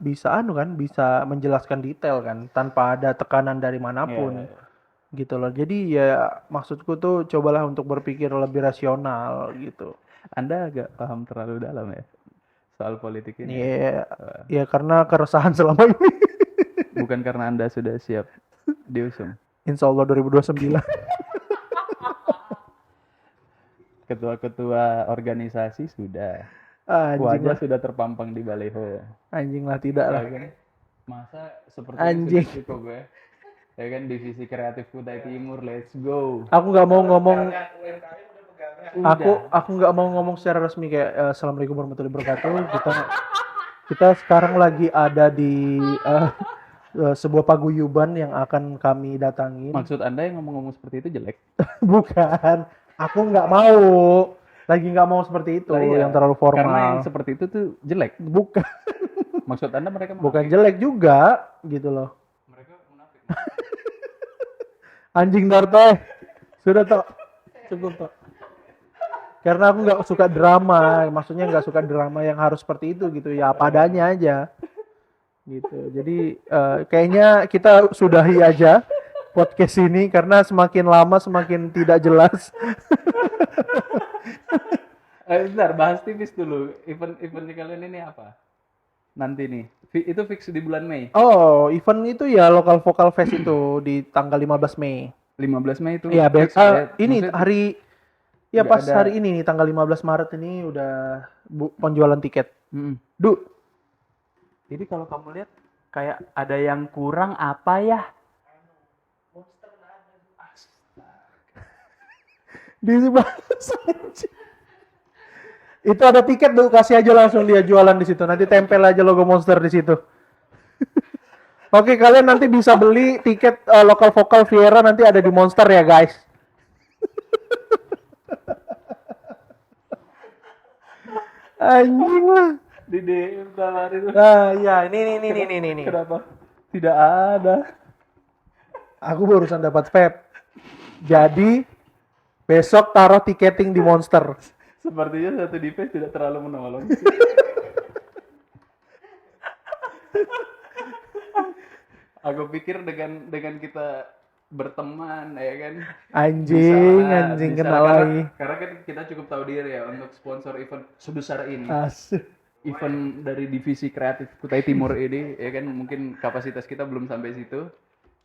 bisa anu kan, bisa menjelaskan detail kan tanpa ada tekanan dari manapun. Iya. Gitu loh. Jadi ya maksudku tuh cobalah untuk berpikir lebih rasional gitu. Anda agak paham terlalu dalam ya soal politik ini. Iya, ya karena keresahan selama ini. Bukan karena Anda sudah siap diusung. Insya Allah 2029. Ketua-ketua organisasi sudah. Anjing Wajah lah, sudah terpampang di baleho. anjing lah tidak lah. Ya kan? Masa seperti Anjing. ini sudah cukup ya? Ya kan divisi kreatif Kutai Timur, let's go. Aku nggak mau ngomong. Udah. Aku nggak mau ngomong secara resmi kayak Assalamualaikum warahmatullahi wabarakatuh. Kita sekarang lagi ada di sebuah paguyuban yang akan kami datangi. Maksud Anda yang ngomong-ngomong seperti itu jelek? Bukan, aku nggak mau. Lagi nggak mau seperti itu Lah iya, yang terlalu formal. Karena yang seperti itu tuh jelek. Bukan, Maksud Anda mereka bukan jelek juga gitu loh. Mereka munafik. Anjing Darto, sudah toh, cukup toh. Karena aku nggak suka drama, maksudnya nggak suka drama yang harus seperti itu gitu ya, apa adanya aja gitu. Jadi kayaknya kita sudahi aja podcast ini karena semakin lama semakin tidak jelas. Bentar, bahas tipis dulu. Event kalian ini apa? Nanti nih. Itu fix di bulan Mei. Oh, event itu ya Local Vokal Fest itu di tanggal 15 Mei. 15 Mei itu. Iya, fix ya? ini Maksudnya hari ya nggak pas ada- hari ini nih tanggal 15 Maret ini udah penjualan tiket. Duh. Jadi kalau kamu lihat kayak ada yang kurang apa ya? Di bahas anjing. Itu ada tiket tuh, kasih aja langsung dia jualan di situ. Nanti tempel aja logo Monster di situ. Oke, kalian nanti bisa beli tiket Local Vokal Viera nanti ada di Monster ya, guys. Anjing lah. Di DM tawarin. Nah, ya, ini. Kenapa? Tidak ada. Aku barusan dapat vape. Jadi besok taruh tiketing di Monster. Sepertinya satu device tidak terlalu menolong. Aku pikir dengan kita berteman ya kan. Anjing kenal lagi. Karena kan kita cukup tahu diri ya untuk sponsor event sebesar ini. Asik. Event dari divisi kreatif Kutai Timur ini ya kan mungkin kapasitas kita belum sampai situ.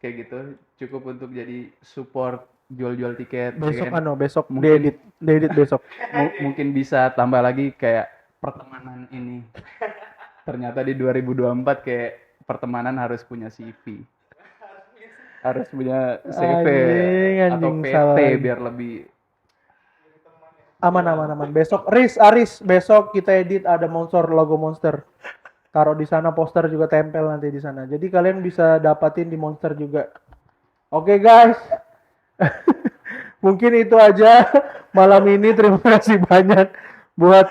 Kayak gitu cukup untuk jadi support jual-jual tiket. Besok ya kan? besok Mungkin- diedit besok. Mungkin bisa tambah lagi kayak pertemanan ini. Ternyata di 2024 kayak pertemanan harus punya CV. Harus punya CV atau Anjing, PT salah lagi. biar lebih Aman. Besok Aris besok kita edit ada logo Monster. Taruh di sana, poster juga tempel nanti di sana. Jadi kalian bisa dapatin di Monster juga. Oke guys. Mungkin itu aja malam ini. Terima kasih banyak buat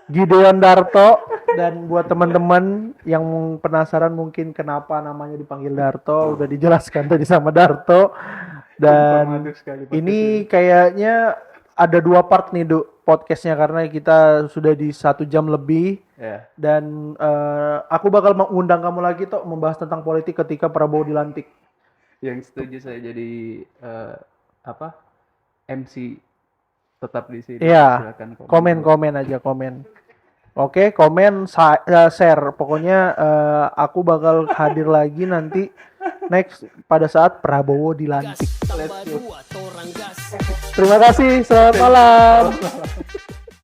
Gideon Darto dan buat teman-teman yang penasaran mungkin kenapa namanya dipanggil Darto, udah dijelaskan tadi sama Darto. Dan informatif sekali podcast ini kayaknya ada 2 part nih podcastnya karena kita sudah di 1 jam lebih. ya. Dan aku bakal mengundang kamu lagi toh membahas tentang politik ketika Prabowo dilantik. Yang setuju saya jadi MC tetap di sini. Iya. Silakan Komen aja. Oke, share. Pokoknya aku bakal hadir lagi nanti next pada saat Prabowo dilantik. Terima kasih. Selamat malam.